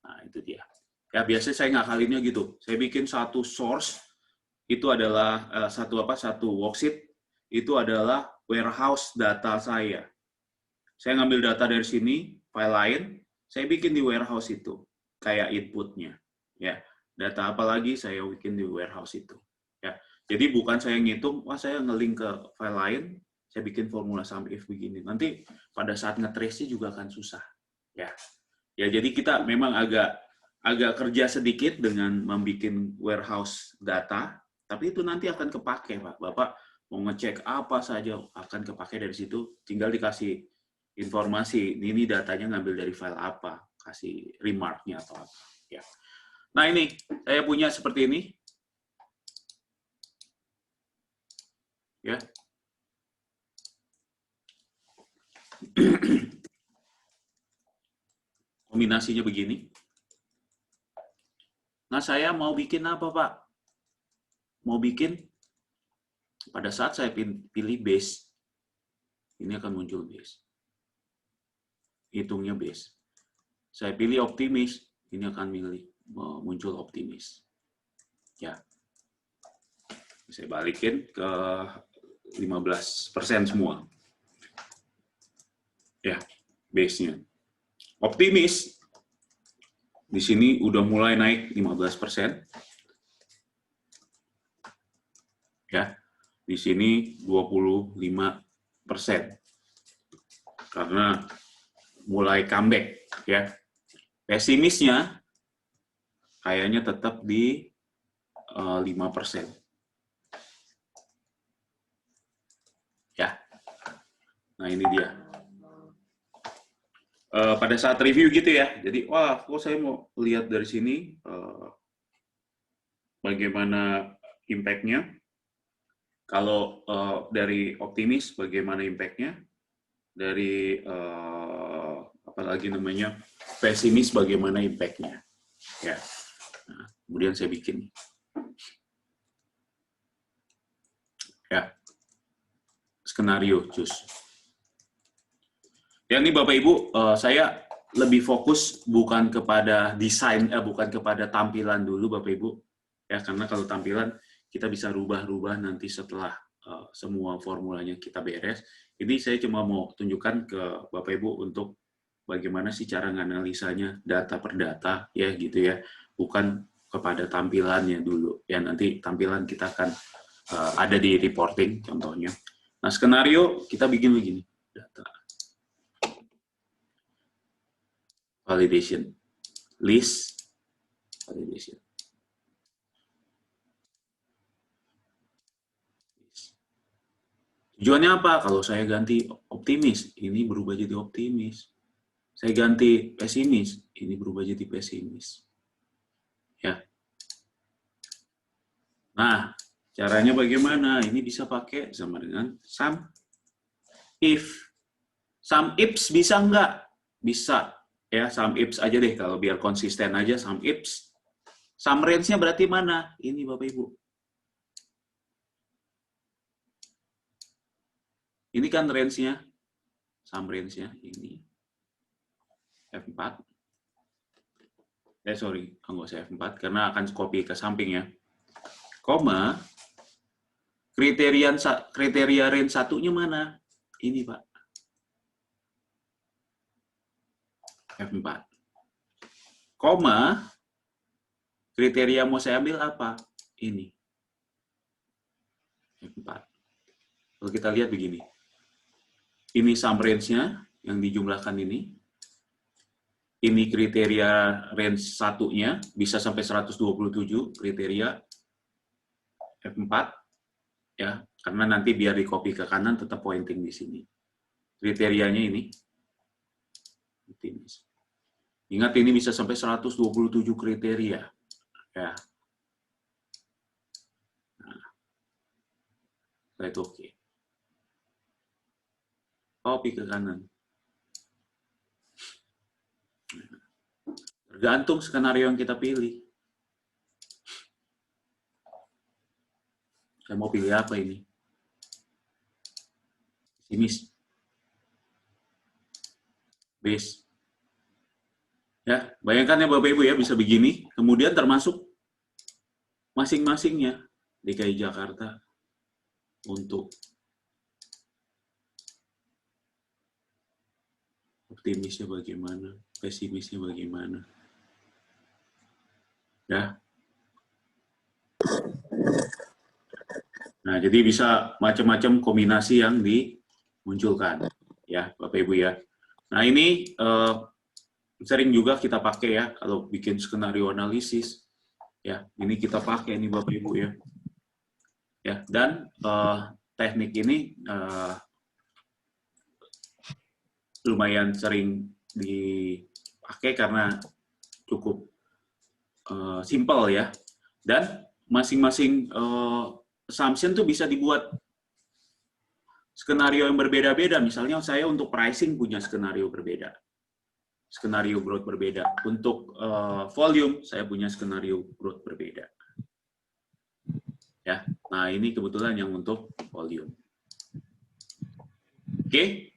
nah itu dia. Ya biasanya saya ngakalinnya gitu. Saya bikin satu source, itu adalah satu worksheet, itu adalah warehouse data saya. Saya ngambil data dari sini, file lain, saya bikin di warehouse itu, kayak inputnya. Ya, data apa lagi saya bikin di warehouse itu. Ya, jadi bukan saya ngitung, wah saya nge-link ke file lain, saya bikin formula sum if begini. Nanti pada saat nge-trace-nya juga akan susah. Ya, jadi kita memang agak kerja sedikit dengan membuat warehouse data, tapi itu nanti akan kepake, Pak. Bapak mau ngecek apa saja akan kepake dari situ, tinggal dikasih informasi, ini datanya ngambil dari file apa, kasih remark-nya atau apa. Ya. Nah ini, saya punya seperti ini. Ya. Kombinasinya begini. Nah saya mau bikin apa, Pak? Mau bikin, pada saat saya pilih base, ini akan muncul base. Hitungnya base. Saya pilih optimis, ini akan muncul optimis. Ya. Saya balikin ke 15% semua. Ya, base-nya. Optimis, di sini udah mulai naik 15%. Ya, di sini 25%. Karena mulai comeback, ya. Pesimisnya kayaknya tetap di 5%. Ya. Nah, ini dia. Pada saat review gitu ya. Jadi, wah, kok saya mau lihat dari sini bagaimana impact-nya. Kalau dari optimis, bagaimana impact-nya. Dari apalagi namanya pesimis, bagaimana impact-nya. Ya. Nah, kemudian saya bikin. Ya. Skenario, cus. Ya, ini Bapak Ibu, saya lebih fokus bukan kepada desain, bukan kepada tampilan dulu Bapak Ibu. Ya, karena kalau tampilan kita bisa rubah-rubah nanti setelah semua formulanya kita beres. Ini saya cuma mau tunjukkan ke Bapak Ibu untuk bagaimana sih cara menganalisanya data per data, ya gitu ya. Bukan kepada tampilannya dulu. Ya, nanti tampilan kita akan ada di reporting contohnya. Nah, skenario kita bikin begini. Data. Validation. List. Validation. Tujuannya apa? Kalau saya ganti optimis, ini berubah jadi optimis. Saya ganti pesimis, ini berubah jadi pesimis. Ya. Nah, caranya bagaimana? Ini bisa pakai sama dengan sum if. Sum ifs bisa nggak? Bisa. Ya, sum ifs aja deh kalau biar konsisten aja sum ifs. Sum range-nya berarti mana? Ini Bapak Ibu. Ini kan range-nya. Sum range-nya ini. F4. Sorry, nggak usah F4 karena akan copy ke samping ya. Koma, kriteria range satunya mana? Ini Pak. F4. Koma, kriteria mau saya ambil apa? Ini. F4. Kalau kita lihat begini. Ini sum range-nya yang dijumlahkan ini. Ini kriteria range satunya, bisa sampai 127 kriteria F4. Ya, karena nanti biar di copy ke kanan tetap pointing di sini. Kriterianya ini. Ingat ini bisa sampai 127 kriteria. Ya. Klik OK. Copy ke kanan. Tergantung skenario yang kita pilih. Saya mau pilih apa ini? Pesimis. Base. Ya, bayangkan ya Bapak Ibu ya, bisa begini. Kemudian termasuk masing-masingnya DKI Jakarta untuk optimisnya bagaimana, pesimisnya bagaimana. Ya. Nah, jadi bisa macam-macam kombinasi yang dimunculkan, ya Bapak Ibu ya. Nah, ini sering juga kita pakai ya kalau bikin skenario analisis. Ya, ini kita pakai ini Bapak Ibu ya. Ya, dan teknik ini lumayan sering dipakai karena cukup simple ya. Dan masing-masing assumption tuh bisa dibuat skenario yang berbeda-beda. Misalnya saya untuk pricing punya skenario berbeda. Skenario growth berbeda. Untuk volume, saya punya skenario growth berbeda. Ya, nah ini kebetulan yang untuk volume. Oke.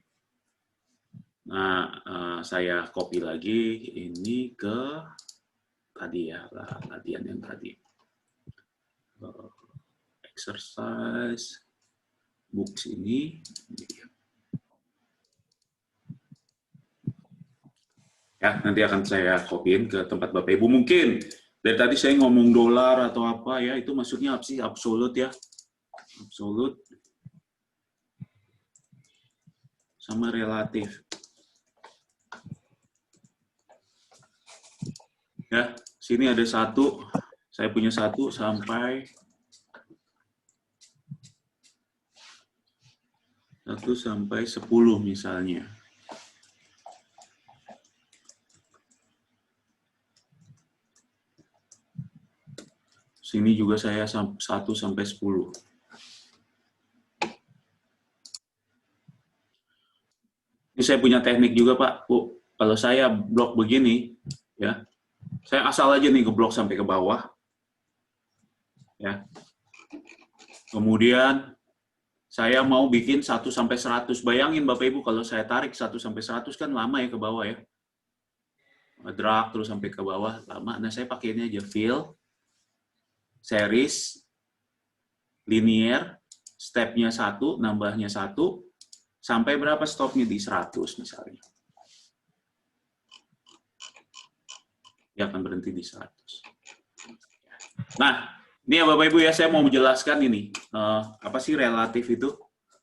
Nah, saya copy lagi ini ke tadi ya, latihan yang tadi. Exercise, books ini. Ya, nanti akan saya copyin ke tempat Bapak Ibu. Mungkin dari tadi saya ngomong dolar atau apa ya, itu maksudnya apa sih? Absolut ya. Absolut sama relatif. Ya, sini ada 1. Saya punya 1 sampai 10 misalnya. Sini juga saya 1 sampai 10. Ini saya punya teknik juga, Pak. Bu, kalau saya blok begini, ya, saya asal aja nih ngeblok sampai ke bawah. Ya. Kemudian saya mau bikin 1 sampai 100. Bayangin Bapak Ibu kalau saya tarik 1 sampai 100 kan lama ya ke bawah ya. Drag terus sampai ke bawah lama. Nah, saya pakai ini aja fill, series, linear, stepnya 1, nambahnya 1, sampai berapa stopnya di 100 misalnya. Dia akan berhenti di 100. Nah, ini ya Bapak Ibu ya, saya mau menjelaskan ini. Apa sih relatif itu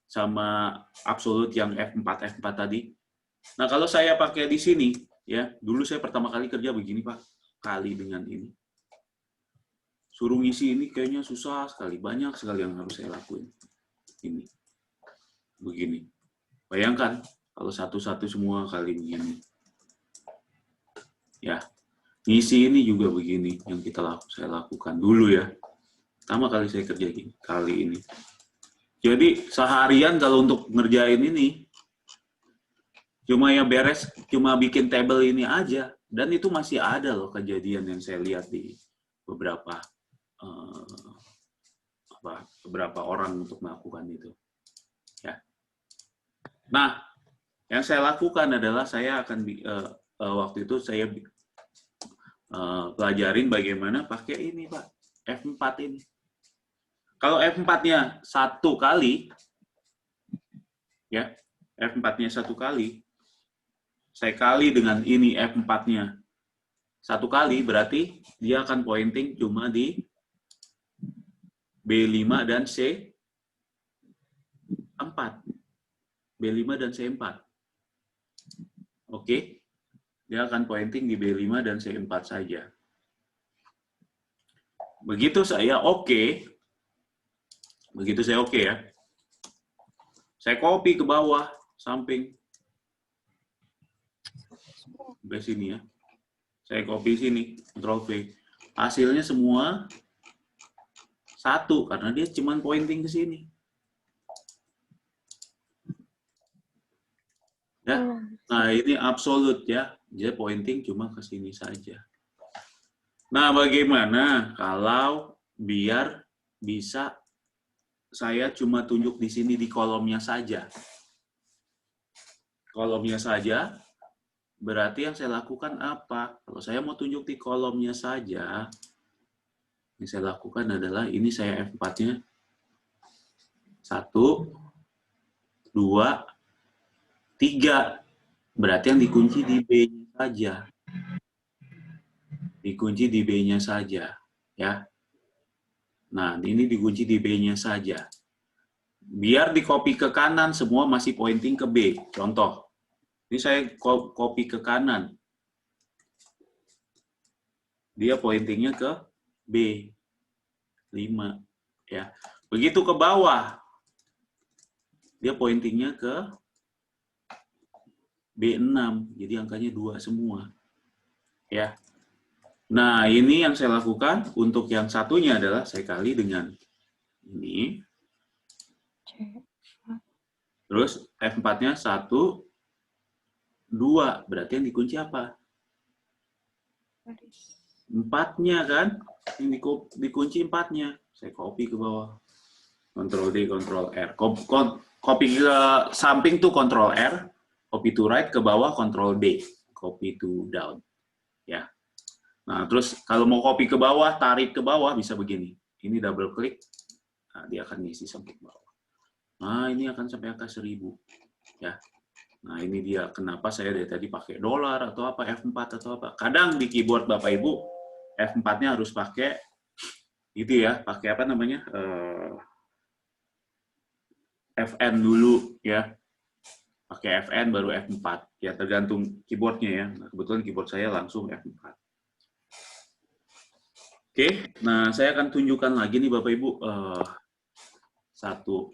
sama absolut yang F4 tadi. Nah, kalau saya pakai di sini, ya, dulu saya pertama kali kerja begini, Pak. Kali dengan ini. Suruh ngisi ini kayaknya susah sekali. Banyak sekali yang harus saya lakuin. Ini. Begini. Bayangkan, kalau satu-satu semua kali begini. Ya. Ngisi ini juga begini yang saya lakukan dulu ya. Pertama kali saya kerja gini, kali ini. Jadi seharian kalau untuk ngerjain ini, cuma ya beres, cuma bikin table ini aja. Dan itu masih ada loh kejadian yang saya lihat di beberapa orang untuk melakukan itu. Ya. Nah, yang saya lakukan adalah saya akan waktu itu saya pelajarin bagaimana pakai ini, Pak, F4 ini. Kalau F4-nya 1 kali, ya, F4-nya 1 kali, saya kali dengan ini F4-nya 1 kali, berarti dia akan pointing cuma di B5 dan C4. B5 dan C4. Oke? Dia akan pointing di B5 dan C4 saja. Begitu saya oke, ya, saya copy ke bawah, samping. Sampai sini ya. Saya copy sini, Ctrl V. Hasilnya semua 1, karena dia cuma pointing ke sini. Ya. Nah, ini absolut ya. Dia pointing cuma ke sini saja. Nah, bagaimana kalau biar bisa saya cuma tunjuk di sini di kolomnya saja? Kolomnya saja, berarti yang saya lakukan apa? Kalau saya mau tunjuk di kolomnya saja, yang saya lakukan adalah ini saya F4-nya 1, 2, 3. Berarti yang dikunci di B-nya saja. Dikunci di B-nya saja. Ya. Nah, ini dikunci di B-nya saja. Biar di copy ke kanan, semua masih pointing ke B. Contoh, ini saya copy ke kanan. Dia pointingnya ke B. 5. Ya. Begitu ke bawah, dia pointingnya ke B6. Jadi angkanya 2 semua. Ya. Nah, ini yang saya lakukan. Untuk yang satunya adalah saya kali dengan ini. Terus F4-nya 1, 2. Berarti yang dikunci apa? 4-nya kan? Yang dikunci 4-nya. Saya copy ke bawah. Ctrl D, Ctrl R. Copy ke samping tuh Ctrl R. Copy to right, ke bawah Ctrl D. Copy to down. Ya. Nah, terus kalau mau copy ke bawah, tarik ke bawah, bisa begini. Ini double klik. Nah, dia akan ngisi sampai ke bawah. Nah, ini akan sampai angka 1000. Ya. Nah, ini dia kenapa saya dari tadi pakai dolar atau apa, F4 atau apa. Kadang di keyboard Bapak Ibu, F4-nya harus pakai itu ya, pakai apa namanya? FN dulu ya. Pakai FN baru F4. Ya, tergantung keyboardnya ya. Nah, kebetulan keyboard saya langsung F4. Oke, nah saya akan tunjukkan lagi nih Bapak Ibu satu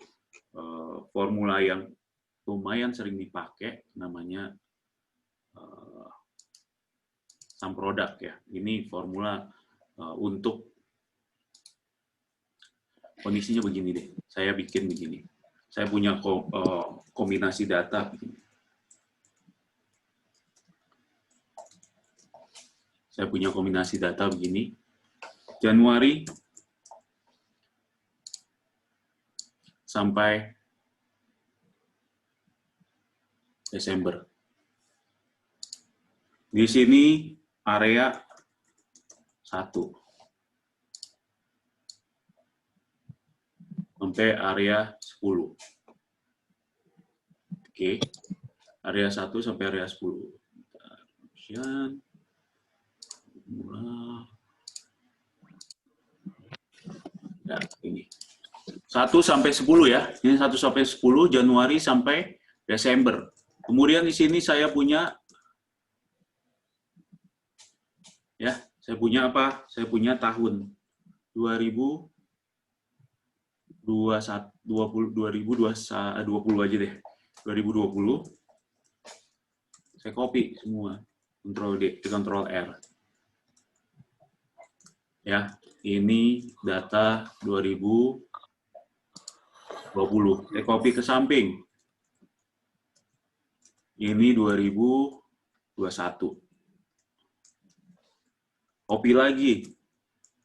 formula yang lumayan sering dipakai, namanya sum product ya. Ini formula untuk kondisinya begini deh. Saya bikin begini. Saya punya kombinasi data begini. Saya punya kombinasi data begini. Januari sampai Desember. Di sini area 1 sampai area 10. Oke. Area 1 sampai area 10. Nah, ini. 1 sampai 10 ya. Ini 1 sampai 10 Januari sampai Desember. Kemudian di sini saya punya ya, saya punya apa? Saya punya tahun 2020 aja deh. 2020. Saya copy semua. Ctrl D, Ctrl R. Ya, ini data 2020. Saya copy ke samping. Ini 2021. Copy lagi.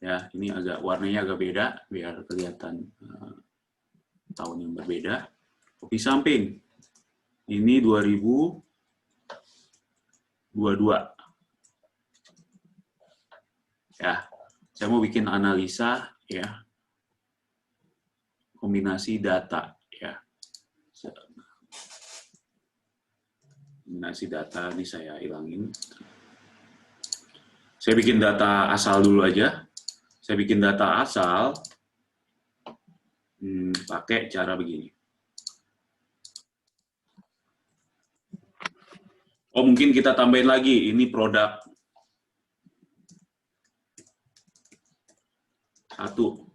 Ya, ini agak warnanya agak beda biar kelihatan tahun yang berbeda. Copy samping. Ini 2022. Ya, saya mau bikin analisa ya. Kombinasi data ya. Kombinasi data ini saya hilangin. Saya bikin data asal dulu aja. Saya bikin data asal pakai cara begini. Oh, mungkin kita tambahin lagi. Ini produk 1.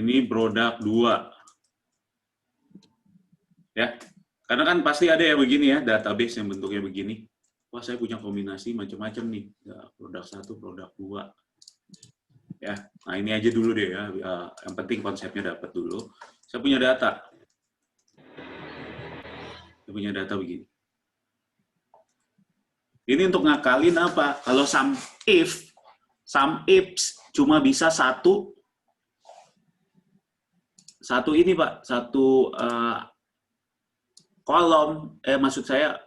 Ini produk 2. Ya. Karena kan pasti ada ya begini ya, database yang bentuknya begini. Wah, saya punya kombinasi macam-macam nih. Ya, produk 1, produk 2. Ya, nah ini aja dulu deh ya. Yang penting konsepnya dapat dulu. Saya punya data. Saya punya data begini. Ini untuk ngakalin apa? Kalau sum ifs cuma bisa satu ini Pak, satu kolom. Maksud saya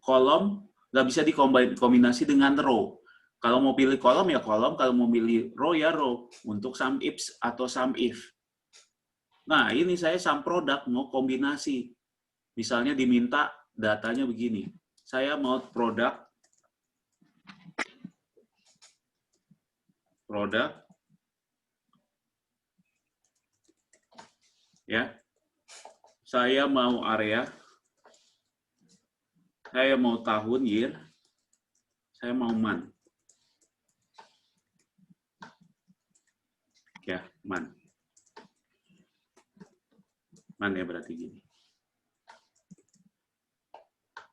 kolom nggak bisa dikombinasi dengan row. Kalau mau pilih kolom ya kolom, kalau mau pilih row ya row untuk sum ifs atau sum if. Nah, ini saya sum product mau kombinasi. Misalnya diminta datanya begini. Saya mau produk ya. Saya mau area, saya mau tahun year, saya mau month. Ya, month. Month ya berarti gini.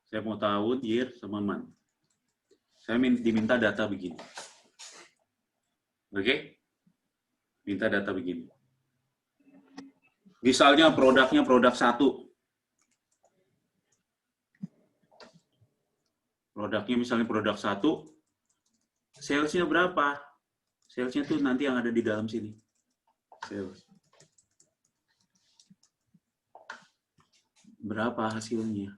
Saya mau tahun, year, sama month. Saya diminta data begini. Oke? Minta data begini. Misalnya produknya produk 1. Produknya misalnya produk 1. Salesnya berapa? Salesnya tuh nanti yang ada di dalam sini. Sales. Berapa hasilnya?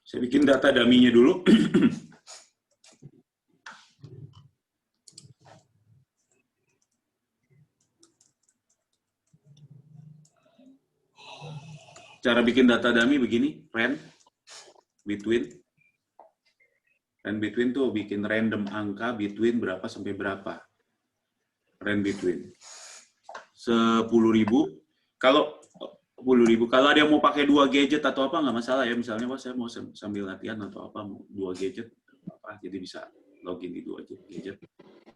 Saya bikin data dummy-nya dulu. Cara bikin data dummy begini, range between. Range between tuh bikin random angka between berapa sampai berapa. Range between. 10.000. Kalau 10.000. Kalau ada yang mau pakai 2 gadget atau apa nggak masalah ya. Misalnya Pak saya mau sambil latihan atau apa mau 2 gadget apa jadi bisa login di 2 gadget.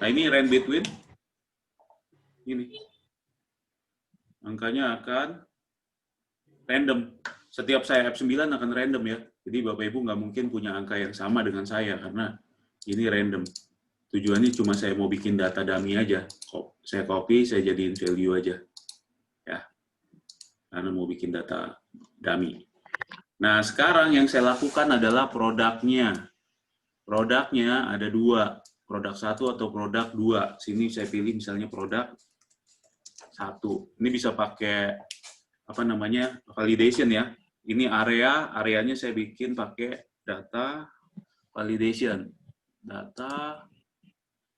Nah, ini range between. Ini. Angkanya akan random. Setiap saya F9 akan random ya. Jadi Bapak Ibu nggak mungkin punya angka yang sama dengan saya karena ini random. Tujuannya cuma saya mau bikin data dummy aja. Saya copy, saya jadiin value aja. Ya. Karena mau bikin data dummy. Nah, sekarang yang saya lakukan adalah produknya. Produknya ada 2. Produk 1 atau produk 2. Sini saya pilih misalnya produk 1. Ini bisa pakai apa namanya validation ya. Ini areanya saya bikin pakai data validation, data,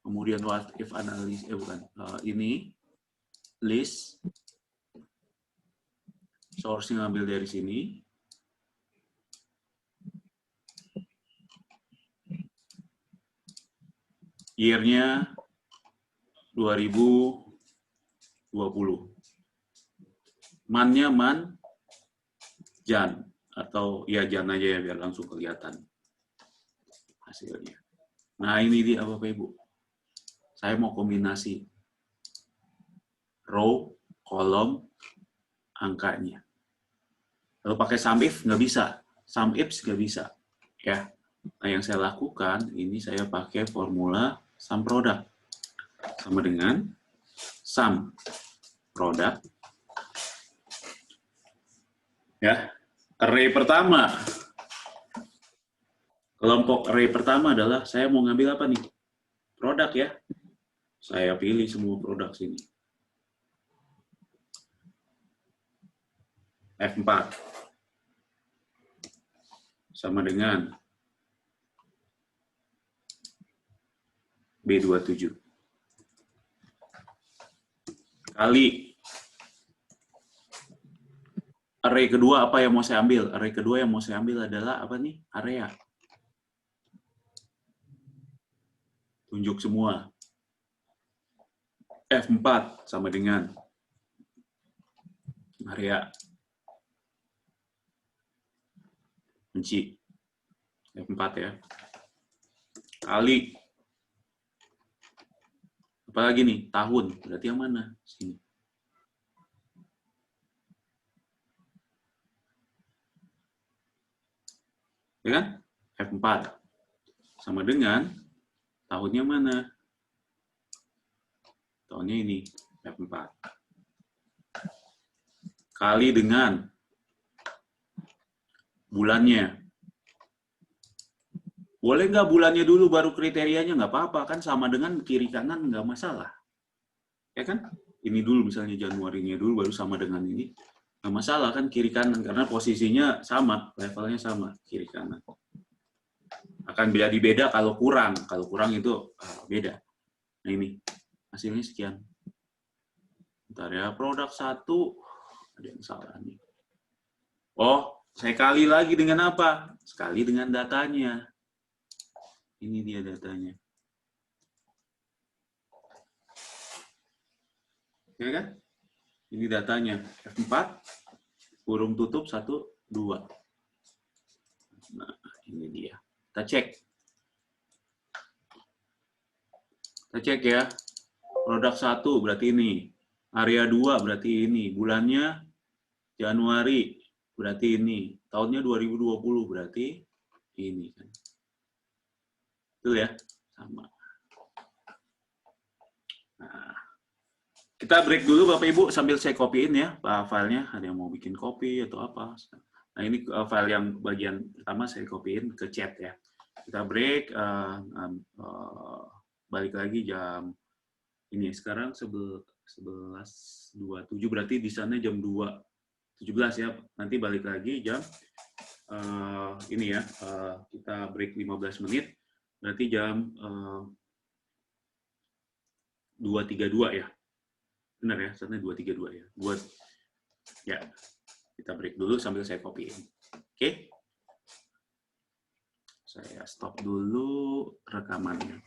kemudian what if analysis, ini list, source-nya ngambil dari sini, year-nya 2020, month-nya month Jan, atau ya Jan aja ya biar langsung kelihatan hasilnya. Nah, ini dia Bapak Ibu. Saya mau kombinasi row, kolom, angkanya. Kalau pakai sum if nggak bisa, sum ifs nggak bisa. Ya. Nah, yang saya lakukan ini saya pakai formula sum product sama dengan sum product. Ya, array pertama. Kelompok array pertama adalah saya mau ngambil apa nih? Produk ya. Saya pilih semua produk sini. F4 sama dengan B27 kali array kedua apa yang mau saya ambil? Array kedua yang mau saya ambil adalah apa nih? Area. Tunjuk semua. F4 sama dengan area. Kunci. F4 ya. Kali. Apalagi nih? Tahun. Berarti yang mana? Sini. Ya kan? F4. Sama dengan tahunnya mana? Tahunnya ini, F4. Kali dengan bulannya. Boleh nggak bulannya dulu baru kriterianya? Nggak apa-apa, kan sama dengan kiri kanan nggak masalah. Ya kan? Ini dulu misalnya Januarinya dulu baru sama dengan ini. Nggak masalah kan kiri kanan, karena posisinya sama, levelnya sama, kiri kanan. Akan jadi beda kalau kurang. Kalau kurang itu beda. Nah ini, hasilnya sekian. Bentar ya, produk 1, ada yang salah nih. Oh, saya kali lagi dengan apa? Sekali dengan datanya. Ini dia datanya. Ya kan? Ini datanya. F4, kurung tutup 1, 2. Nah, ini dia. Kita cek. Kita cek ya. Produk 1 berarti ini. Area 2 berarti ini. Bulannya Januari berarti ini. Tahunnya 2020 berarti ini kan. Itu ya. Sama. Nah, kita break dulu Bapak Ibu sambil saya copy-in ya filenya. Ada yang mau bikin copy atau apa. Nah ini file yang bagian pertama saya copy-in ke chat ya. Kita break. Balik lagi jam ini sekarang 11.27 berarti di sana jam 2.17 ya. Nanti balik lagi jam ini ya. Kita break 15 menit. Berarti jam 2.32 ya. Benar ya, sana 2.32 ya. Ya. Kita break dulu sambil saya copy-in. Oke. Saya stop dulu rekamannya.